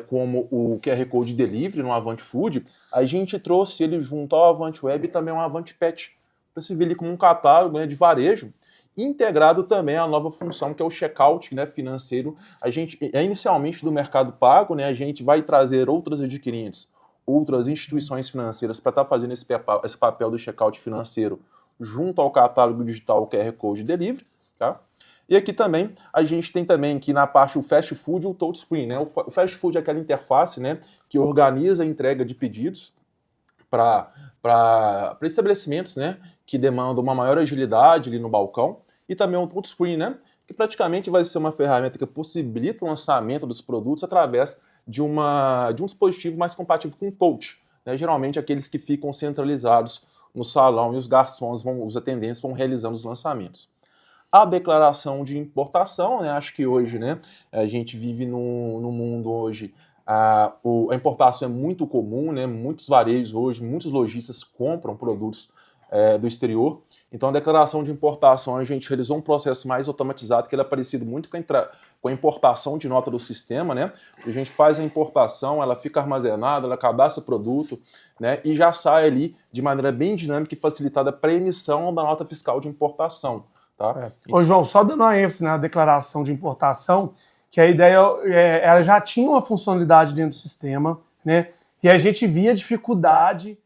como o QR Code Delivery no Avante Food, a gente trouxe ele junto ao Avante Web e também ao Avante Pet, para servir ele como um catálogo, né, de varejo, integrado também à nova função que é o checkout, né, financeiro. A gente, inicialmente do Mercado Pago, né, a gente vai trazer outras adquirentes, outras instituições financeiras para estar fazendo esse papel do checkout financeiro junto ao catálogo digital QR Code Delivery, tá? E aqui também, a gente tem também aqui na parte o Fast Food e o Touchscreen, né? O Fast Food é aquela interface, né, que organiza a entrega de pedidos para estabelecimentos, né, que demandam uma maior agilidade ali no balcão. E também o Touchscreen, né, que praticamente vai ser uma ferramenta que possibilita o lançamento dos produtos através de um dispositivo mais compatível com o touch, né? Geralmente aqueles que ficam centralizados no salão e os garçons, os atendentes vão realizando os lançamentos. A declaração de importação, né? Acho que hoje, né, a gente vive no mundo hoje, a importação é muito comum, né? Muitos varejos hoje, muitos lojistas compram produtos do exterior. Então, a declaração de importação, a gente realizou um processo mais automatizado, que ele é parecido muito com a importação de nota do sistema, né? A gente faz a importação, ela fica armazenada, ela cadastra o produto, né? E já sai ali de maneira bem dinâmica e facilitada para a emissão da nota fiscal de importação. Tá? Ô, João, só dando uma ênfase na declaração de importação, que a ideia ela já tinha uma funcionalidade dentro do sistema, né? E a gente via dificuldade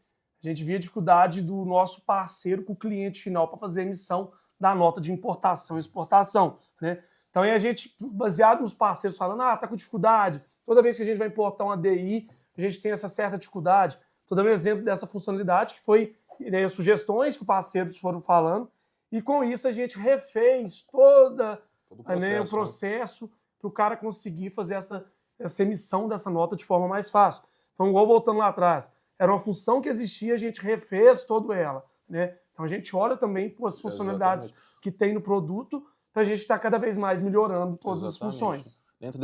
do nosso parceiro com o cliente final para fazer a emissão da nota de importação e exportação, né? Então aí a gente, baseado nos parceiros falando, tá com dificuldade, toda vez que a gente vai importar uma DI, a gente tem essa certa dificuldade. Estou dando um exemplo dessa funcionalidade que foi, né, sugestões que os parceiros foram falando, E com isso a gente refez todo o o processo para o cara conseguir fazer essa emissão dessa nota de forma mais fácil. Então, igual voltando lá atrás, era uma função que existia, a gente refez toda ela, né? Então a gente olha também para as funcionalidades que tem no produto para a gente estar cada vez mais melhorando todas as funções. Dentro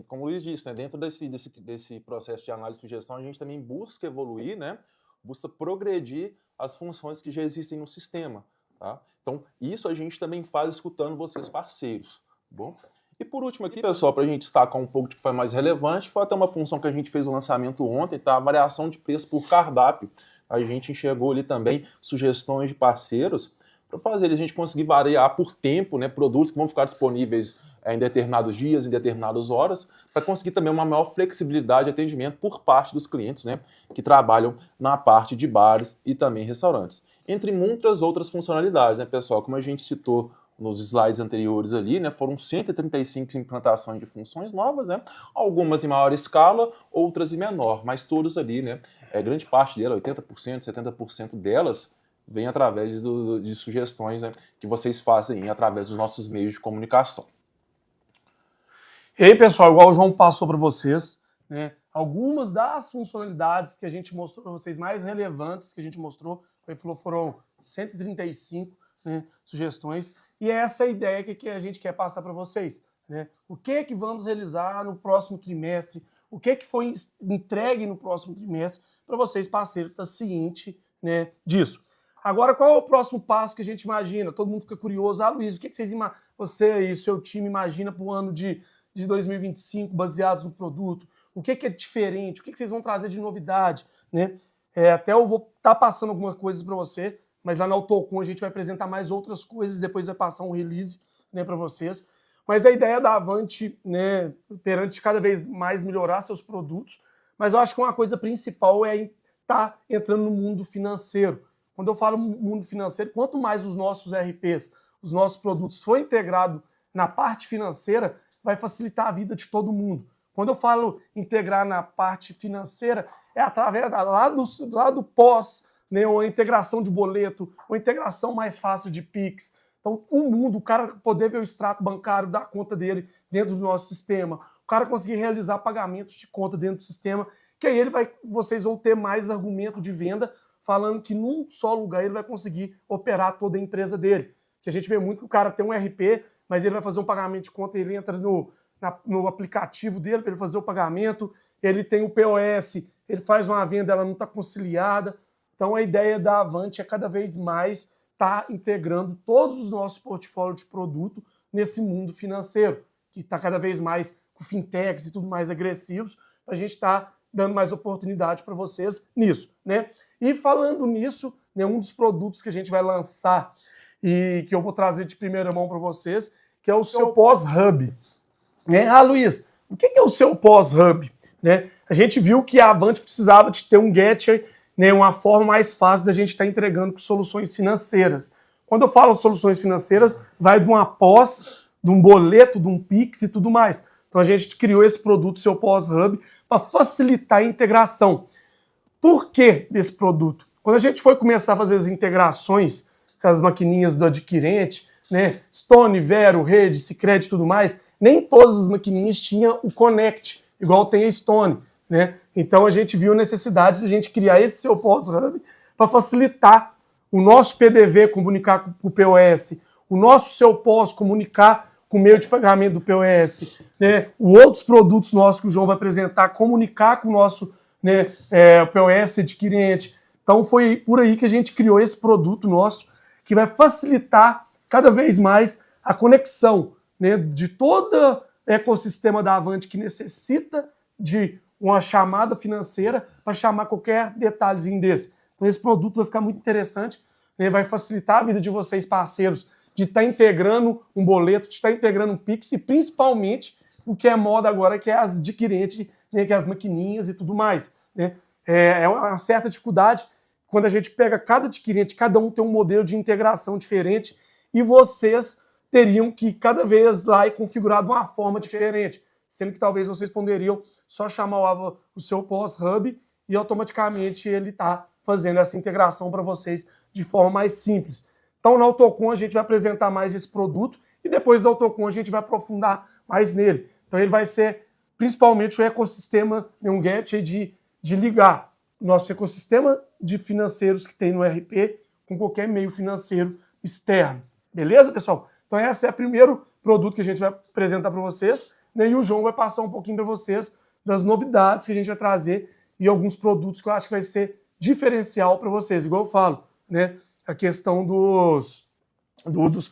como o Luiz disse, né, dentro desse processo de análise e sugestão, a gente também busca evoluir, né, busca progredir as funções que já existem no sistema. Tá? Então, isso a gente também faz escutando vocês, parceiros. Tá bom? E por último aqui, pessoal, para a gente destacar um pouco de que foi mais relevante, foi até uma função que a gente fez o lançamento ontem, tá? A variação de preço por cardápio. A gente enxergou ali também sugestões de parceiros para fazer a gente conseguir variar por tempo, né, produtos que vão ficar disponíveis em determinados dias, em determinadas horas, para conseguir também uma maior flexibilidade de atendimento por parte dos clientes, né, que trabalham na parte de bares e também restaurantes. Entre muitas outras funcionalidades, né, pessoal, como a gente citou nos slides anteriores ali, né, foram 135 implantações de funções novas, né, algumas em maior escala, outras em menor, mas todas ali, né, grande parte delas, 80%, 70% delas, vem através de sugestões, né, que vocês fazem através dos nossos meios de comunicação. E aí, pessoal, igual o João passou para vocês, né, algumas das funcionalidades que a gente mostrou para vocês, mais relevantes que a gente mostrou, ele falou, foram 135, né, sugestões, e essa é a ideia que a gente quer passar para vocês. Né? O que vamos realizar no próximo trimestre, o que foi entregue no próximo trimestre, para vocês, parceiros, estar ciente, né, disso. Agora, qual é o próximo passo que a gente imagina? Todo mundo fica curioso. Luiz, o que você e seu time imagina para o ano de 2025, baseados no produto? O que é diferente? O que vocês vão trazer de novidade? Né? Até eu vou estar passando algumas coisas para você, mas lá na Autocon a gente vai apresentar mais outras coisas, depois vai passar um release, né, para vocês. Mas a ideia da Avante, né, perante cada vez mais melhorar seus produtos, mas eu acho que uma coisa principal é estar entrando no mundo financeiro. Quando eu falo mundo financeiro, quanto mais os nossos RPs, os nossos produtos for integrado na parte financeira, vai facilitar a vida de todo mundo. Quando eu falo integrar na parte financeira, é através lá do pós, né, ou a integração de boleto, ou a integração mais fácil de Pix. Então, o cara poder ver o extrato bancário da conta dele dentro do nosso sistema, o cara conseguir realizar pagamentos de conta dentro do sistema, que aí vocês vão ter mais argumento de venda, falando que num só lugar ele vai conseguir operar toda a empresa dele. Que a gente vê muito que o cara tem um RP, mas ele vai fazer um pagamento de conta, ele entra no aplicativo dele para ele fazer o pagamento, ele tem o POS, ele faz uma venda, ela não está conciliada. Então a ideia da Avante é cada vez mais estar integrando todos os nossos portfólios de produto nesse mundo financeiro, que está cada vez mais com fintechs e tudo mais agressivos, para a gente estar dando mais oportunidade para vocês nisso, né? E falando nisso, né, um dos produtos que a gente vai lançar e que eu vou trazer de primeira mão para vocês, que é o seu pós-hub. Né? Luiz, o que é o seu pós-hub? Né? A gente viu que a Avante precisava de ter um gateway, né, uma forma mais fácil da gente estar entregando com soluções financeiras. Quando eu falo soluções financeiras, vai de uma pós, de um boleto, de um Pix e tudo mais. Então a gente criou esse produto, seu pós-hub, para facilitar a integração. Por que desse produto? Quando a gente foi começar a fazer as integrações com as maquininhas do adquirente, né, Stone, Vero, Rede, Sicredi e tudo mais, nem todas as maquininhas tinham o Connect, igual tem a Stone. Né? Então a gente viu a necessidade de a gente criar esse seu pós-hub para facilitar o nosso PDV comunicar com o POS, o nosso seu pós comunicar com o meio de pagamento do POS, né? Outros produtos nossos que o João vai apresentar, comunicar com o nosso, né, POS adquirente. Então foi por aí que a gente criou esse produto nosso, que vai facilitar cada vez mais a conexão, né, de todo o ecossistema da Avante que necessita de uma chamada financeira para chamar qualquer detalhezinho desse. Então esse produto vai ficar muito interessante, né, vai facilitar a vida de vocês, parceiros, de estar integrando um boleto, de estar integrando um Pix e principalmente o que é moda agora, que é as adquirentes, né, que é as maquininhas e tudo mais. Né? É uma certa dificuldade quando a gente pega cada adquirente, cada um tem um modelo de integração diferente e vocês teriam que cada vez lá e configurar de uma forma diferente, sendo que talvez vocês poderiam só chamar o seu pós-hub e automaticamente ele está fazendo essa integração para vocês de forma mais simples. Então, na Autocon, a gente vai apresentar mais esse produto e depois da Autocon a gente vai aprofundar mais nele. Então, ele vai ser principalmente o ecossistema, um gateway de ligar o nosso ecossistema de financeiros que tem no RP com qualquer meio financeiro externo. Beleza, pessoal? Então, esse é o primeiro produto que a gente vai apresentar para vocês, né? E o João vai passar um pouquinho para vocês das novidades que a gente vai trazer e alguns produtos que eu acho que vai ser diferencial para vocês. Igual eu falo, né? A questão dos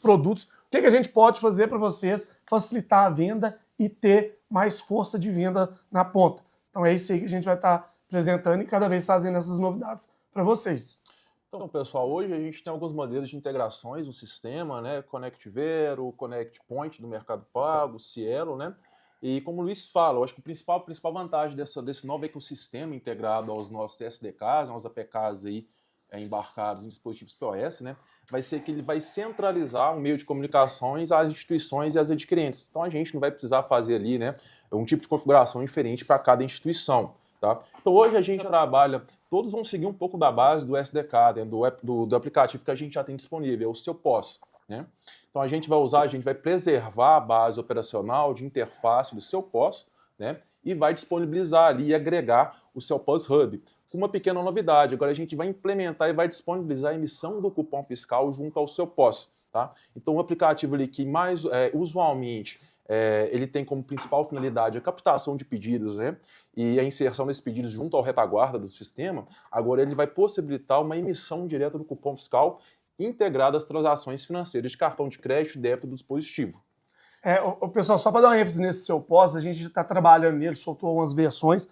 produtos. O que a gente pode fazer para vocês facilitar a venda e ter mais força de venda na ponta. Então é isso aí que a gente vai estar apresentando e cada vez trazendo essas novidades para vocês. Então, pessoal, hoje a gente tem alguns modelos de integrações no sistema, né? Connect Vero, Connect Point do Mercado Pago, Cielo, né? E como o Luiz fala, eu acho que a principal vantagem desse novo ecossistema integrado aos nossos SDKs, aos APKs aí, embarcados em dispositivos POS, né? Vai ser que ele vai centralizar o meio de comunicações às instituições e às adquirentes. Então a gente não vai precisar fazer ali, né, um tipo de configuração diferente para cada instituição. Tá? Então hoje a gente trabalha, todos vão seguir um pouco da base do SDK, né, do aplicativo que a gente já tem disponível, é o seu POS. Né? Então a gente vai preservar a base operacional de interface do seu POS, né, e vai disponibilizar ali e agregar o seu POS Hub. Com uma pequena novidade, agora a gente vai implementar e vai disponibilizar a emissão do cupom fiscal junto ao seu POS. Tá? Então o aplicativo ali que mais usualmente ele tem como principal finalidade a captação de pedidos, né, e a inserção desses pedidos junto ao retaguarda do sistema, agora ele vai possibilitar uma emissão direta do cupom fiscal integrada às transações financeiras de cartão de crédito e débito do dispositivo. O pessoal, só para dar uma ênfase nesse seu POS, a gente está trabalhando nele, soltou umas versões.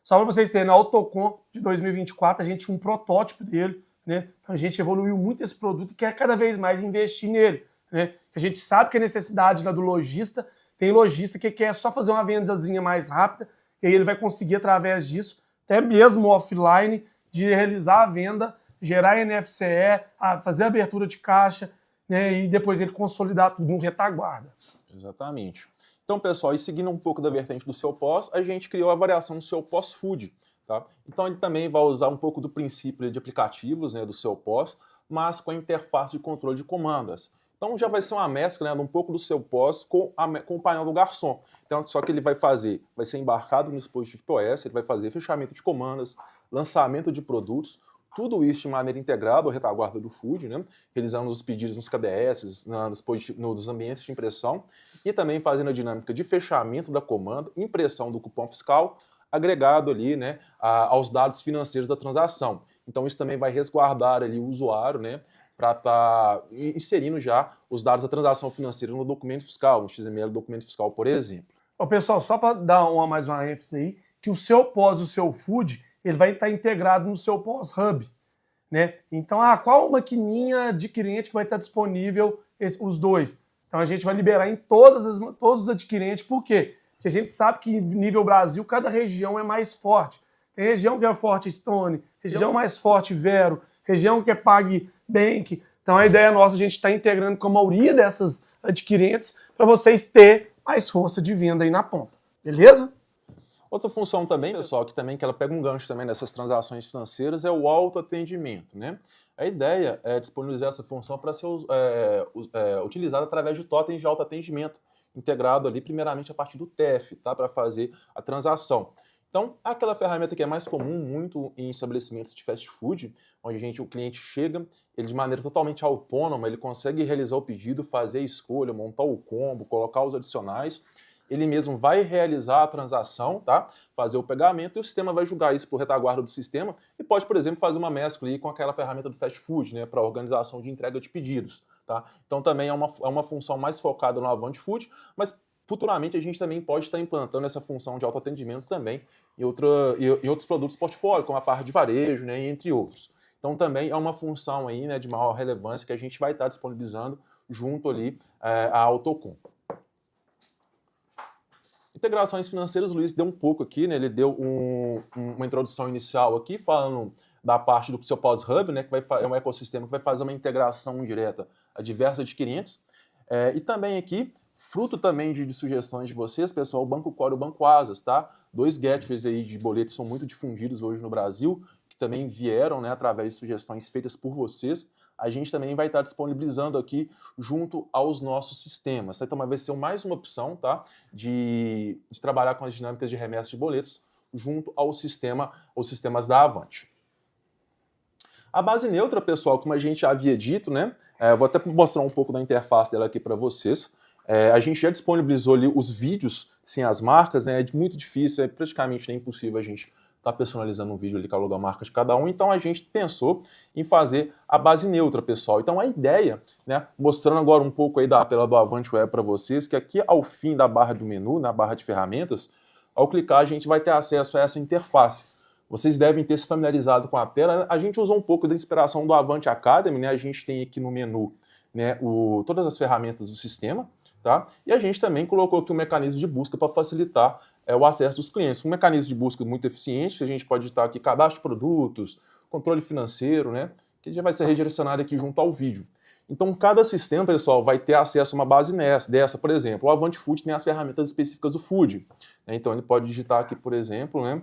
Só para vocês terem, na Autocon de 2024, a gente tinha um protótipo dele, né? Então a gente evoluiu muito esse produto e quer cada vez mais investir nele, né? A gente sabe que a necessidade do lojista, tem lojista que quer só fazer uma vendazinha mais rápida, e aí ele vai conseguir, através disso, até mesmo offline, de realizar a venda, gerar NFCE, fazer a abertura de caixa, né? E depois ele consolidar tudo no retaguarda. Exatamente. Então, pessoal, e seguindo um pouco da vertente do seu POS, a gente criou a variação do seu POS Food. Tá? Então, ele também vai usar um pouco do princípio de aplicativos, né, do seu POS, mas com a interface de controle de comandas. Então, já vai ser uma mescla, né, um pouco do seu POS com o painel do garçom. Então, só que ele vai ser embarcado no dispositivo POS, ele vai fazer fechamento de comandas, lançamento de produtos, tudo isso de maneira integrada ao retaguarda do Food, né? Realizando os pedidos nos KDS, nos ambientes de impressão e também fazendo a dinâmica de fechamento da comanda, impressão do cupom fiscal, agregado ali, né, aos dados financeiros da transação. Então isso também vai resguardar ali o usuário, né, para estar inserindo já os dados da transação financeira no documento fiscal, no XML do documento fiscal, por exemplo. Pessoal, só para dar mais uma ênfase aí, que o seu POS, o seu Food, ele vai estar integrado no seu POS Hub, né? Então, qual maquininha adquirente que vai estar disponível os dois? Então, a gente vai liberar em todos os adquirentes. Por quê? Porque a gente sabe que, nível Brasil, cada região é mais forte. Tem região que é forte Stone, região mais forte Vero, região que é PagBank. Então, a ideia nossa, a gente está integrando com a maioria dessas adquirentes para vocês terem mais força de venda aí na ponta. Beleza? Outra função também, pessoal, que ela pega um gancho também nessas transações financeiras é o autoatendimento, né? A ideia é disponibilizar essa função para ser utilizada através de totens de autoatendimento, integrado ali primeiramente a partir do TEF, tá? Para fazer a transação. Então, aquela ferramenta que é mais comum muito em estabelecimentos de fast food, onde o cliente chega, ele de maneira totalmente autônoma, ele consegue realizar o pedido, fazer a escolha, montar o combo, colocar os adicionais. Ele mesmo vai realizar a transação, tá? Fazer o pagamento e o sistema vai julgar isso para o retaguarda do sistema e pode, por exemplo, fazer uma mescla aí com aquela ferramenta do fast food, né? Para organização de entrega de pedidos, tá? Então também é uma função mais focada no Avante Food, mas futuramente a gente também pode estar implantando essa função de autoatendimento também em outros produtos do portfólio, como a parte de varejo, né? Entre outros. Então também é uma função aí, né, de maior relevância que a gente vai estar disponibilizando junto ali à Autocon. Integrações financeiras, o Luiz deu um pouco aqui, né? Ele deu uma introdução inicial aqui, falando da parte do seu POS Hub, né? Que é um ecossistema que vai fazer uma integração direta a diversos adquirentes. E também aqui, fruto também de sugestões de vocês, pessoal, o Banco Core e o Banco Asas, tá? 2 gateways aí de boletos são muito difundidos hoje no Brasil, que também vieram, né, através de sugestões feitas por vocês. a gente também vai estar disponibilizando aqui junto aos nossos sistemas. Então vai ser mais uma opção, tá, de trabalhar com as dinâmicas de remessa de boletos junto aos sistemas da Avante. A base neutra, pessoal, como a gente já havia dito, né, vou até mostrar um pouco da interface dela aqui para vocês. A gente já disponibilizou ali os vídeos sem as marcas, né, é muito difícil, é praticamente impossível a gente estar personalizando um vídeo ali com a logomarca de cada um, então a gente pensou em fazer a base neutra, pessoal. Então a ideia, né, mostrando agora um pouco aí da tela do Avante Web para vocês, que aqui ao fim da barra do menu, na barra de ferramentas, ao clicar a gente vai ter acesso a essa interface. Vocês devem ter se familiarizado com a tela. A gente usou um pouco da inspiração do Avante Academy, né? A gente tem aqui no menu, né, todas as ferramentas do sistema, tá? E a gente também colocou aqui um mecanismo de busca para facilitar o acesso dos clientes. Um mecanismo de busca muito eficiente, a gente pode digitar aqui cadastro de produtos, controle financeiro, né? Que já vai ser redirecionado aqui junto ao vídeo. Então, cada sistema, pessoal, vai ter acesso a uma base dessa. Por exemplo, o Avante Food tem as ferramentas específicas do Food, né? Então, ele pode digitar aqui, por exemplo, né,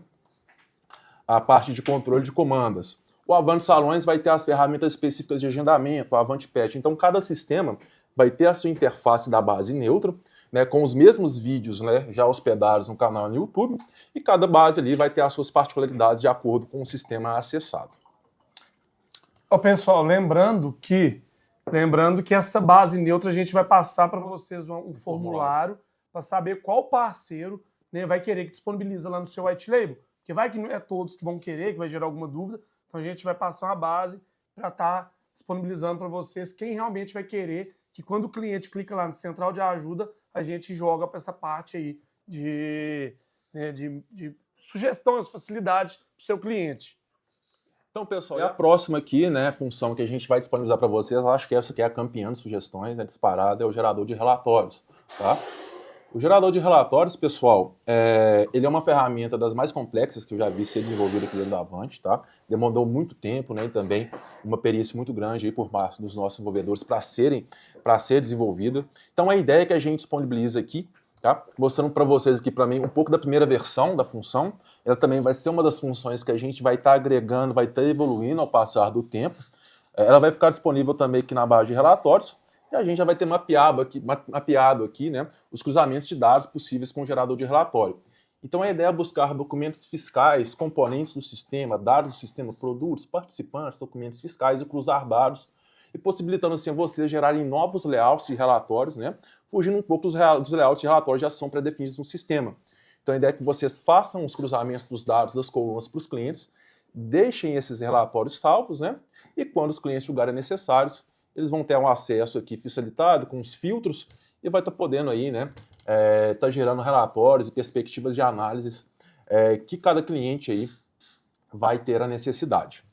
a parte de controle de comandas. O Avante Salões vai ter as ferramentas específicas de agendamento, o Avante Pet. Então, cada sistema vai ter a sua interface da base neutra, né, com os mesmos vídeos, né, já hospedados no canal no YouTube, e cada base ali vai ter as suas particularidades de acordo com o sistema acessado. Ó, pessoal, lembrando que essa base neutra a gente vai passar para vocês um formulário para saber qual parceiro, né, vai querer que disponibiliza lá no seu white label. Porque vai que não é todos que vão querer, que vai gerar alguma dúvida. Então a gente vai passar uma base para estar disponibilizando para vocês quem realmente vai querer que quando o cliente clica lá no central de ajuda, a gente joga para essa parte aí de sugestões, facilidades para o seu cliente. Então, pessoal, e a próxima aqui, né, função que a gente vai disponibilizar para vocês, eu acho que essa aqui é a campeã de sugestões, né, disparada, é o gerador de relatórios, tá? O gerador de relatórios, pessoal, ele é uma ferramenta das mais complexas que eu já vi ser desenvolvida aqui dentro da Avante, tá? Demandou muito tempo, né, e também uma perícia muito grande aí por parte dos nossos desenvolvedores para ser desenvolvida. Então, a ideia é que a gente disponibiliza aqui, tá? Mostrando para vocês aqui, para mim, um pouco da primeira versão da função. Ela também vai ser uma das funções que a gente vai estar agregando, vai estar evoluindo ao passar do tempo. Ela vai ficar disponível também aqui na base de relatórios. E a gente já vai ter mapeado aqui, né, os cruzamentos de dados possíveis com o gerador de relatório. Então a ideia é buscar documentos fiscais, componentes do sistema, dados do sistema, produtos, participantes, documentos fiscais e cruzar dados e possibilitando assim vocês gerarem novos layouts de relatórios, né, fugindo um pouco dos layouts de relatórios já são pré-definidos no sistema. Então a ideia é que vocês façam os cruzamentos dos dados das colunas para os clientes, deixem esses relatórios salvos, né, e quando os clientes julgarem necessários, eles vão ter um acesso aqui facilitado com os filtros e vai estar podendo aí, né, tá gerando relatórios e perspectivas de análises que cada cliente aí vai ter a necessidade.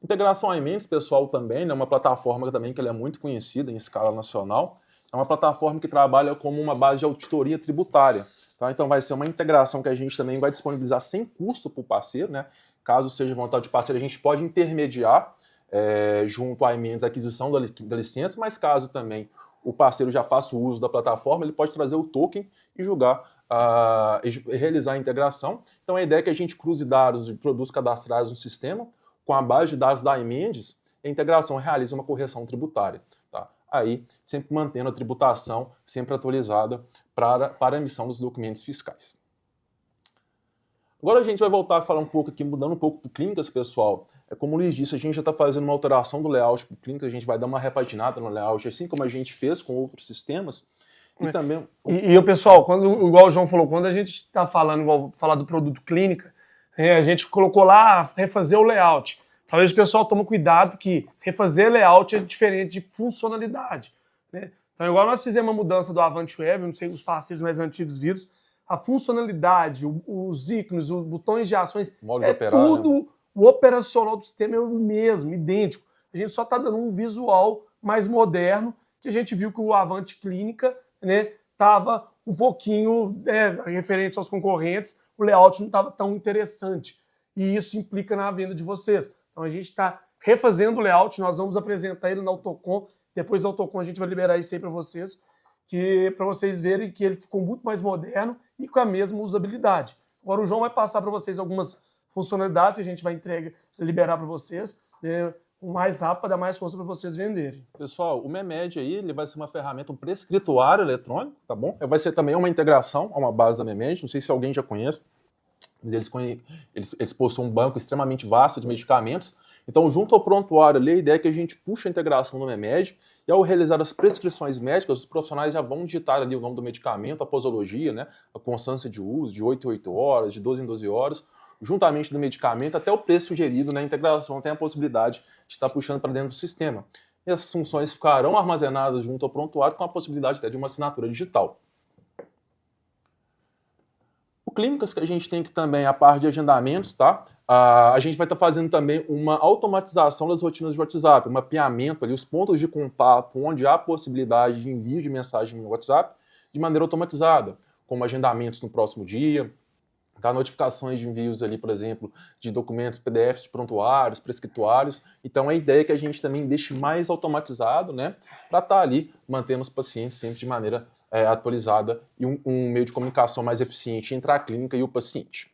Integração a emendas, pessoal, também, né, uma plataforma também que ela é muito conhecida em escala nacional. É uma plataforma que trabalha como uma base de auditoria tributária. Tá? Então vai ser uma integração que a gente também vai disponibilizar sem custo para o parceiro, né? Caso seja vontade de parceiro, a gente pode intermediar junto à emendas a aquisição da licença, mas caso também o parceiro já faça o uso da plataforma, ele pode trazer o token e e realizar a integração. Então a ideia é que a gente cruze dados de produtos cadastrados no sistema com a base de dados da emendas, a integração realiza uma correção tributária. Tá? Aí, sempre mantendo a tributação sempre atualizada para a emissão dos documentos fiscais. Agora a gente vai voltar a falar um pouco aqui, mudando um pouco para o Clínicas, pessoal. Como o Luiz disse, a gente já está fazendo uma alteração do layout para o Clínicas, a gente vai dar uma repaginada no layout, assim como a gente fez com outros sistemas. E também... E pessoal, igual o João falou, quando a gente está falar do produto Clínica, a gente colocou lá refazer o layout. Talvez o pessoal tome cuidado que refazer layout é diferente de funcionalidade. Né? Então, igual nós fizemos uma mudança do Avante Web, não sei os parceiros mais antigos viram, a funcionalidade, os ícones, os botões de ações, tudo, o operacional do sistema é o mesmo, idêntico. A gente só está dando um visual mais moderno, que a gente viu que o Avante Clínica, né, estava um pouquinho referente aos concorrentes, o layout não estava tão interessante. E isso implica na venda de vocês. Então a gente está refazendo o layout, nós vamos apresentar ele na Autocom, depois da Autocom a gente vai liberar isso aí para vocês verem que ele ficou muito mais moderno e com a mesma usabilidade. Agora o João vai passar para vocês algumas funcionalidades que a gente vai liberar para vocês, o mais rápido para dar mais força para vocês venderem. Pessoal, o Memed aí, ele vai ser uma ferramenta, um prescrituário eletrônico, tá bom? Vai ser também uma integração a uma base da Memed, não sei se alguém já conhece, mas eles possuem um banco extremamente vasto de medicamentos. Então, junto ao prontuário ali, a ideia é que a gente puxe a integração do Memed e ao realizar as prescrições médicas, os profissionais já vão digitar ali o nome do medicamento, a posologia, né, a constância de uso, de 8 em 8 horas, de 12 em 12 horas, juntamente do medicamento, até o preço sugerido na integração tem a possibilidade de estar puxando para dentro do sistema. E essas funções ficarão armazenadas junto ao prontuário com a possibilidade até de uma assinatura digital. O Clínicas que a gente tem aqui também, a parte de agendamentos, tá? A gente vai estar fazendo também uma automatização das rotinas de WhatsApp, um mapeamento ali, os pontos de contato onde há possibilidade de envio de mensagem no WhatsApp de maneira automatizada, como agendamentos no próximo dia, tá? Notificações de envios ali, por exemplo, de documentos PDFs de prontuários, prescrituários. Então a ideia é que a gente também deixe mais automatizado, né? Para estar ali mantendo os pacientes sempre de maneira atualizada e um meio de comunicação mais eficiente entre a clínica e o paciente.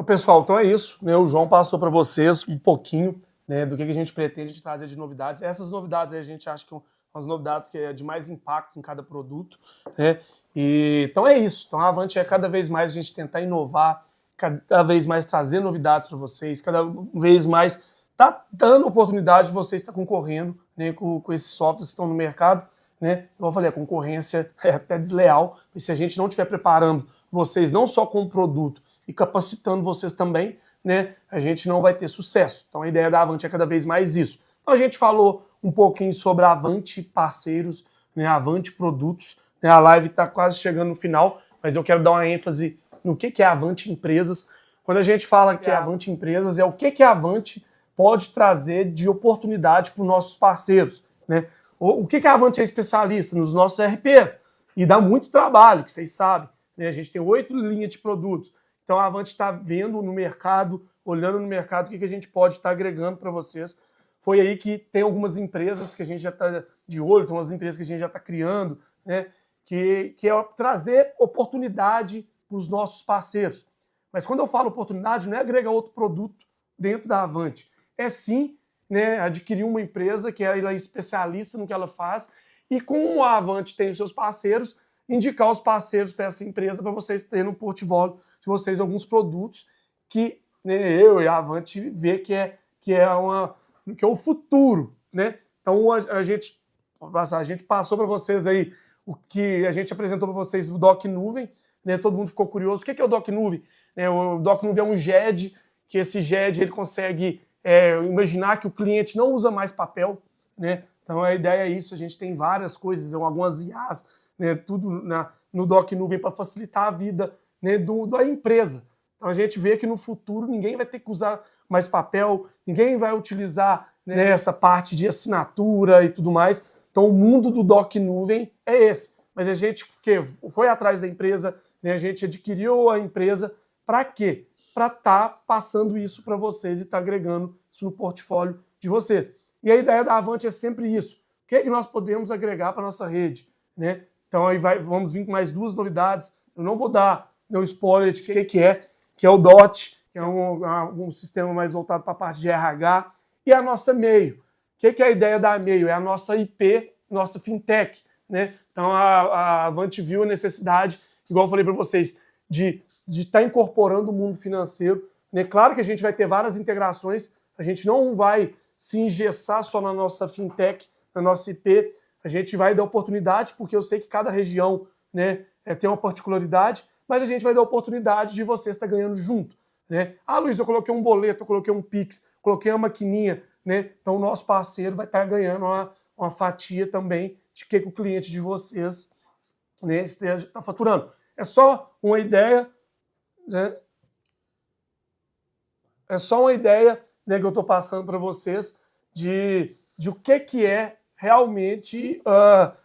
Pessoal, então é isso, né? O João passou para vocês um pouquinho, né, do que a gente pretende trazer de novidades. Essas novidades a gente acha que são as novidades que é de mais impacto em cada produto, né? Então é isso. Então a Avante é cada vez mais a gente tentar inovar, cada vez mais trazer novidades para vocês, cada vez mais tá dando oportunidade de vocês estar concorrendo, né, com esses softwares que estão no mercado. Né? Como eu falei, a concorrência é até desleal, e se a gente não estiver preparando vocês não só com o produto e capacitando vocês também, né, a gente não vai ter sucesso. Então a ideia da Avante é cada vez mais isso. Então a gente falou um pouquinho sobre a Avante parceiros, né, Avante produtos, né, a live está quase chegando no final, mas eu quero dar uma ênfase no que é a Avante Empresas. Quando a gente fala que é a Avante Empresas, é o que a Avante pode trazer de oportunidade para os nossos parceiros, né? O que a Avante é especialista? Nos nossos RPs. E dá muito trabalho, que vocês sabem. Né? A gente tem 8 linhas de produtos. Então a Avante está vendo no mercado, olhando no mercado, o que a gente pode estar agregando para vocês. Foi aí que tem algumas empresas que a gente já está de olho, tem umas empresas que a gente já está criando, né? que é trazer oportunidade para os nossos parceiros. Mas quando eu falo oportunidade, não é agregar outro produto dentro da Avante. É sim, né, adquirir uma empresa que ela é especialista no que ela faz e com a Avante tem os seus parceiros, indicar os parceiros para essa empresa para vocês terem no portfólio de vocês alguns produtos que, né, eu e a Avante vê que é o futuro. Né? Então a gente passou para vocês aí o que a gente apresentou para vocês do Doc Nuvem, né? Todo mundo ficou curioso. O que é o Doc Nuvem? O Doc Nuvem é um GED, que esse GED ele consegue imaginar que o cliente não usa mais papel, né? Então a ideia é isso, a gente tem várias coisas, algumas IAs, né, tudo no Doc Nuvem para facilitar a vida, né, da empresa. Então a gente vê que no futuro ninguém vai ter que usar mais papel, ninguém vai utilizar, né, essa parte de assinatura e tudo mais. Então o mundo do Doc Nuvem é esse. Mas a gente foi atrás da empresa, né, a gente adquiriu a empresa para quê? Para estar passando isso para vocês e estar agregando isso no portfólio de vocês. E a ideia da Avante é sempre isso. O que é que nós podemos agregar para a nossa rede? Né? Então aí vamos vir com mais 2 novidades. Eu não vou dar meu spoiler de que é o DOT, que é um sistema mais voltado para a parte de RH, e a nossa e-mail. O que é a ideia da e-mail? É a nossa IP, nossa fintech. Né? Então a Avante viu a necessidade, igual eu falei para vocês, de estar incorporando o mundo financeiro. Né? Claro que a gente vai ter várias integrações, a gente não vai se engessar só na nossa fintech, na nossa IP, a gente vai dar oportunidade, porque eu sei que cada região, né, tem uma particularidade, mas a gente vai dar oportunidade de você estar ganhando junto. Né? Ah, Luiz, eu coloquei um boleto, eu coloquei um Pix, coloquei uma maquininha, né? Então o nosso parceiro vai estar ganhando uma fatia também de que o cliente de vocês, né, está faturando. É só uma ideia, né? É só uma ideia, né, que eu estou passando para vocês de o que é realmente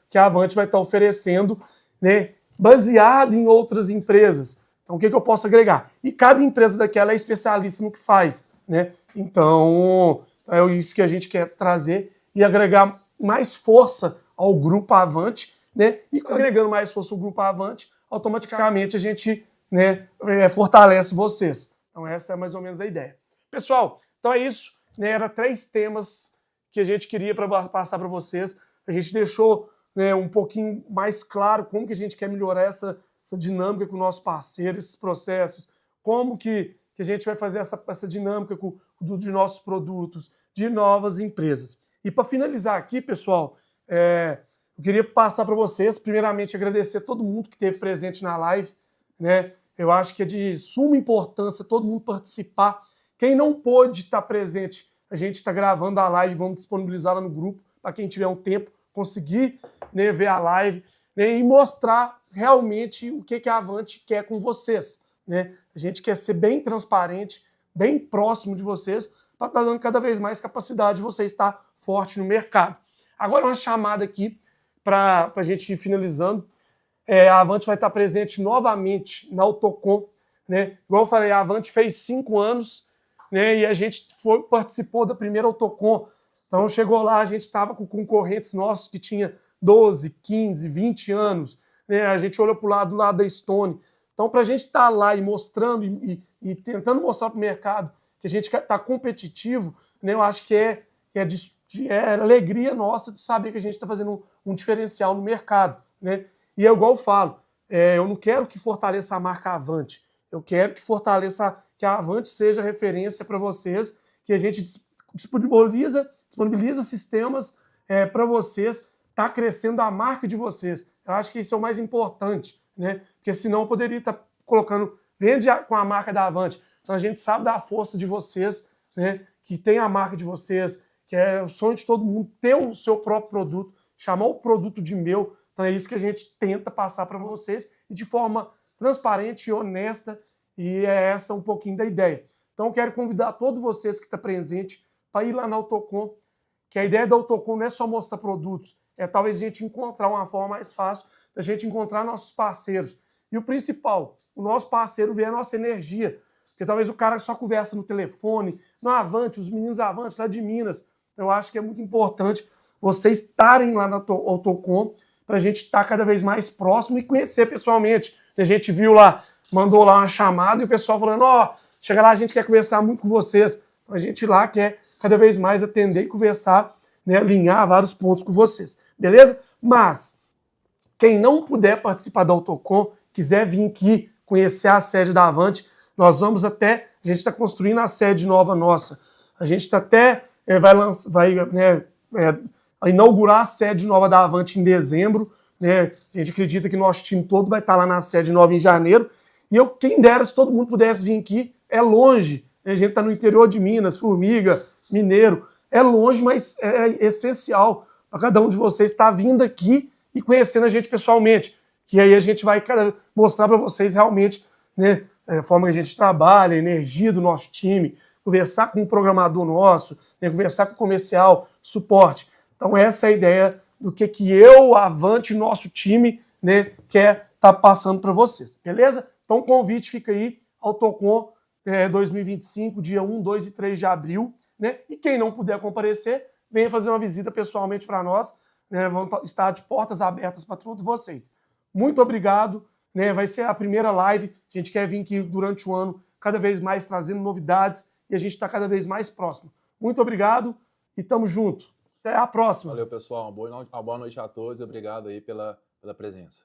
que a Avante vai estar oferecendo, né, baseado em outras empresas. Então, o que eu posso agregar? E cada empresa daquela é especialista no que faz. Né? Então, é isso que a gente quer trazer e agregar mais força ao Grupo Avante. Né? E agregando mais força ao Grupo Avante, automaticamente a gente, né, fortalece vocês. Então essa é mais ou menos a ideia. Pessoal, Então é isso, né? Era 3 temas que a gente queria passar para vocês. A gente deixou, né, um pouquinho mais claro como que a gente quer melhorar essa dinâmica com o nosso parceiro, esses processos, como que a gente vai fazer essa dinâmica de nossos produtos, de novas empresas. E para finalizar aqui, pessoal, eu queria passar para vocês, primeiramente, agradecer a todo mundo que esteve presente na live, né? Eu acho que é de suma importância todo mundo participar. Quem não pôde estar presente, a gente está gravando a live, vamos disponibilizá-la no grupo, para quem tiver um tempo, conseguir, né, ver a live, né, e mostrar realmente o que a Avante quer com vocês, né? A gente quer ser bem transparente, bem próximo de vocês, para estar dando cada vez mais capacidade de você estar forte no mercado. Agora uma chamada aqui para a gente ir finalizando. A Avante vai estar presente novamente na Autocom, né? Igual eu falei, a Avante fez 5 anos, né? E a gente participou da primeira Autocom. Então chegou lá, a gente estava com concorrentes nossos que tinha 12, 15, 20 anos, né? A gente olhou para o lado da Stone. Então, para a gente estar lá e mostrando e tentando mostrar para o mercado que a gente está competitivo, né? Eu acho que é alegria nossa de saber que a gente está fazendo um diferencial no mercado, né? E é igual eu falo, eu não quero que fortaleça a marca Avante, eu quero que fortaleça, que a Avante seja referência para vocês, que a gente disponibiliza sistemas para vocês, tá crescendo a marca de vocês. Eu acho que isso é o mais importante, né? Porque senão eu poderia estar colocando, vende com a marca da Avante. Então a gente sabe da força de vocês, né? Que tem a marca de vocês, que é o sonho de todo mundo ter o seu próprio produto, chamar o produto de meu. Então é isso que a gente tenta passar para vocês e de forma transparente e honesta, e é essa um pouquinho da ideia. Então eu quero convidar todos vocês que estão presentes para ir lá na Autocom, que a ideia da Autocom não é só mostrar produtos, é talvez a gente encontrar uma forma mais fácil da gente encontrar nossos parceiros. E o principal, o nosso parceiro vê a nossa energia, porque talvez o cara só conversa no telefone, no Avante, os meninos Avante lá de Minas. Eu acho que é muito importante vocês estarem lá na Autocom para a gente estar cada vez mais próximo e conhecer pessoalmente. A gente viu lá, mandou lá uma chamada e o pessoal falando, chega lá, a gente quer conversar muito com vocês. A gente lá quer cada vez mais atender e conversar, né, alinhar vários pontos com vocês. Beleza? Mas quem não puder participar da Autocom, quiser vir aqui conhecer a sede da Avante, nós vamos a gente está construindo a sede nova nossa. A gente está vai inaugurar a sede nova da Avante em dezembro, né? A gente acredita que nosso time todo vai estar lá na sede nova em janeiro. E quem dera se todo mundo pudesse vir aqui, é longe. A gente está no interior de Minas, Formiga, Mineiro. É longe, mas é essencial para cada um de vocês estar vindo aqui e conhecendo a gente pessoalmente. Que aí a gente vai mostrar para vocês realmente, né, a forma que a gente trabalha, a energia do nosso time, conversar com o programador nosso, né, conversar com o comercial, suporte. Então essa é a ideia do que eu, Avante, nosso time, né, quer estar passando para vocês. Beleza? Então o convite fica aí, Autocom 2025, dia 1, 2 e 3 de abril. Né? E quem não puder comparecer, venha fazer uma visita pessoalmente para nós. Né? Vamos estar de portas abertas para todos vocês. Muito obrigado. Né? Vai ser a primeira live. A gente quer vir aqui durante o ano, cada vez mais trazendo novidades e a gente está cada vez mais próximo. Muito obrigado e tamo junto. Até a próxima. Valeu, pessoal. Uma boa noite a todos e obrigado aí pela presença.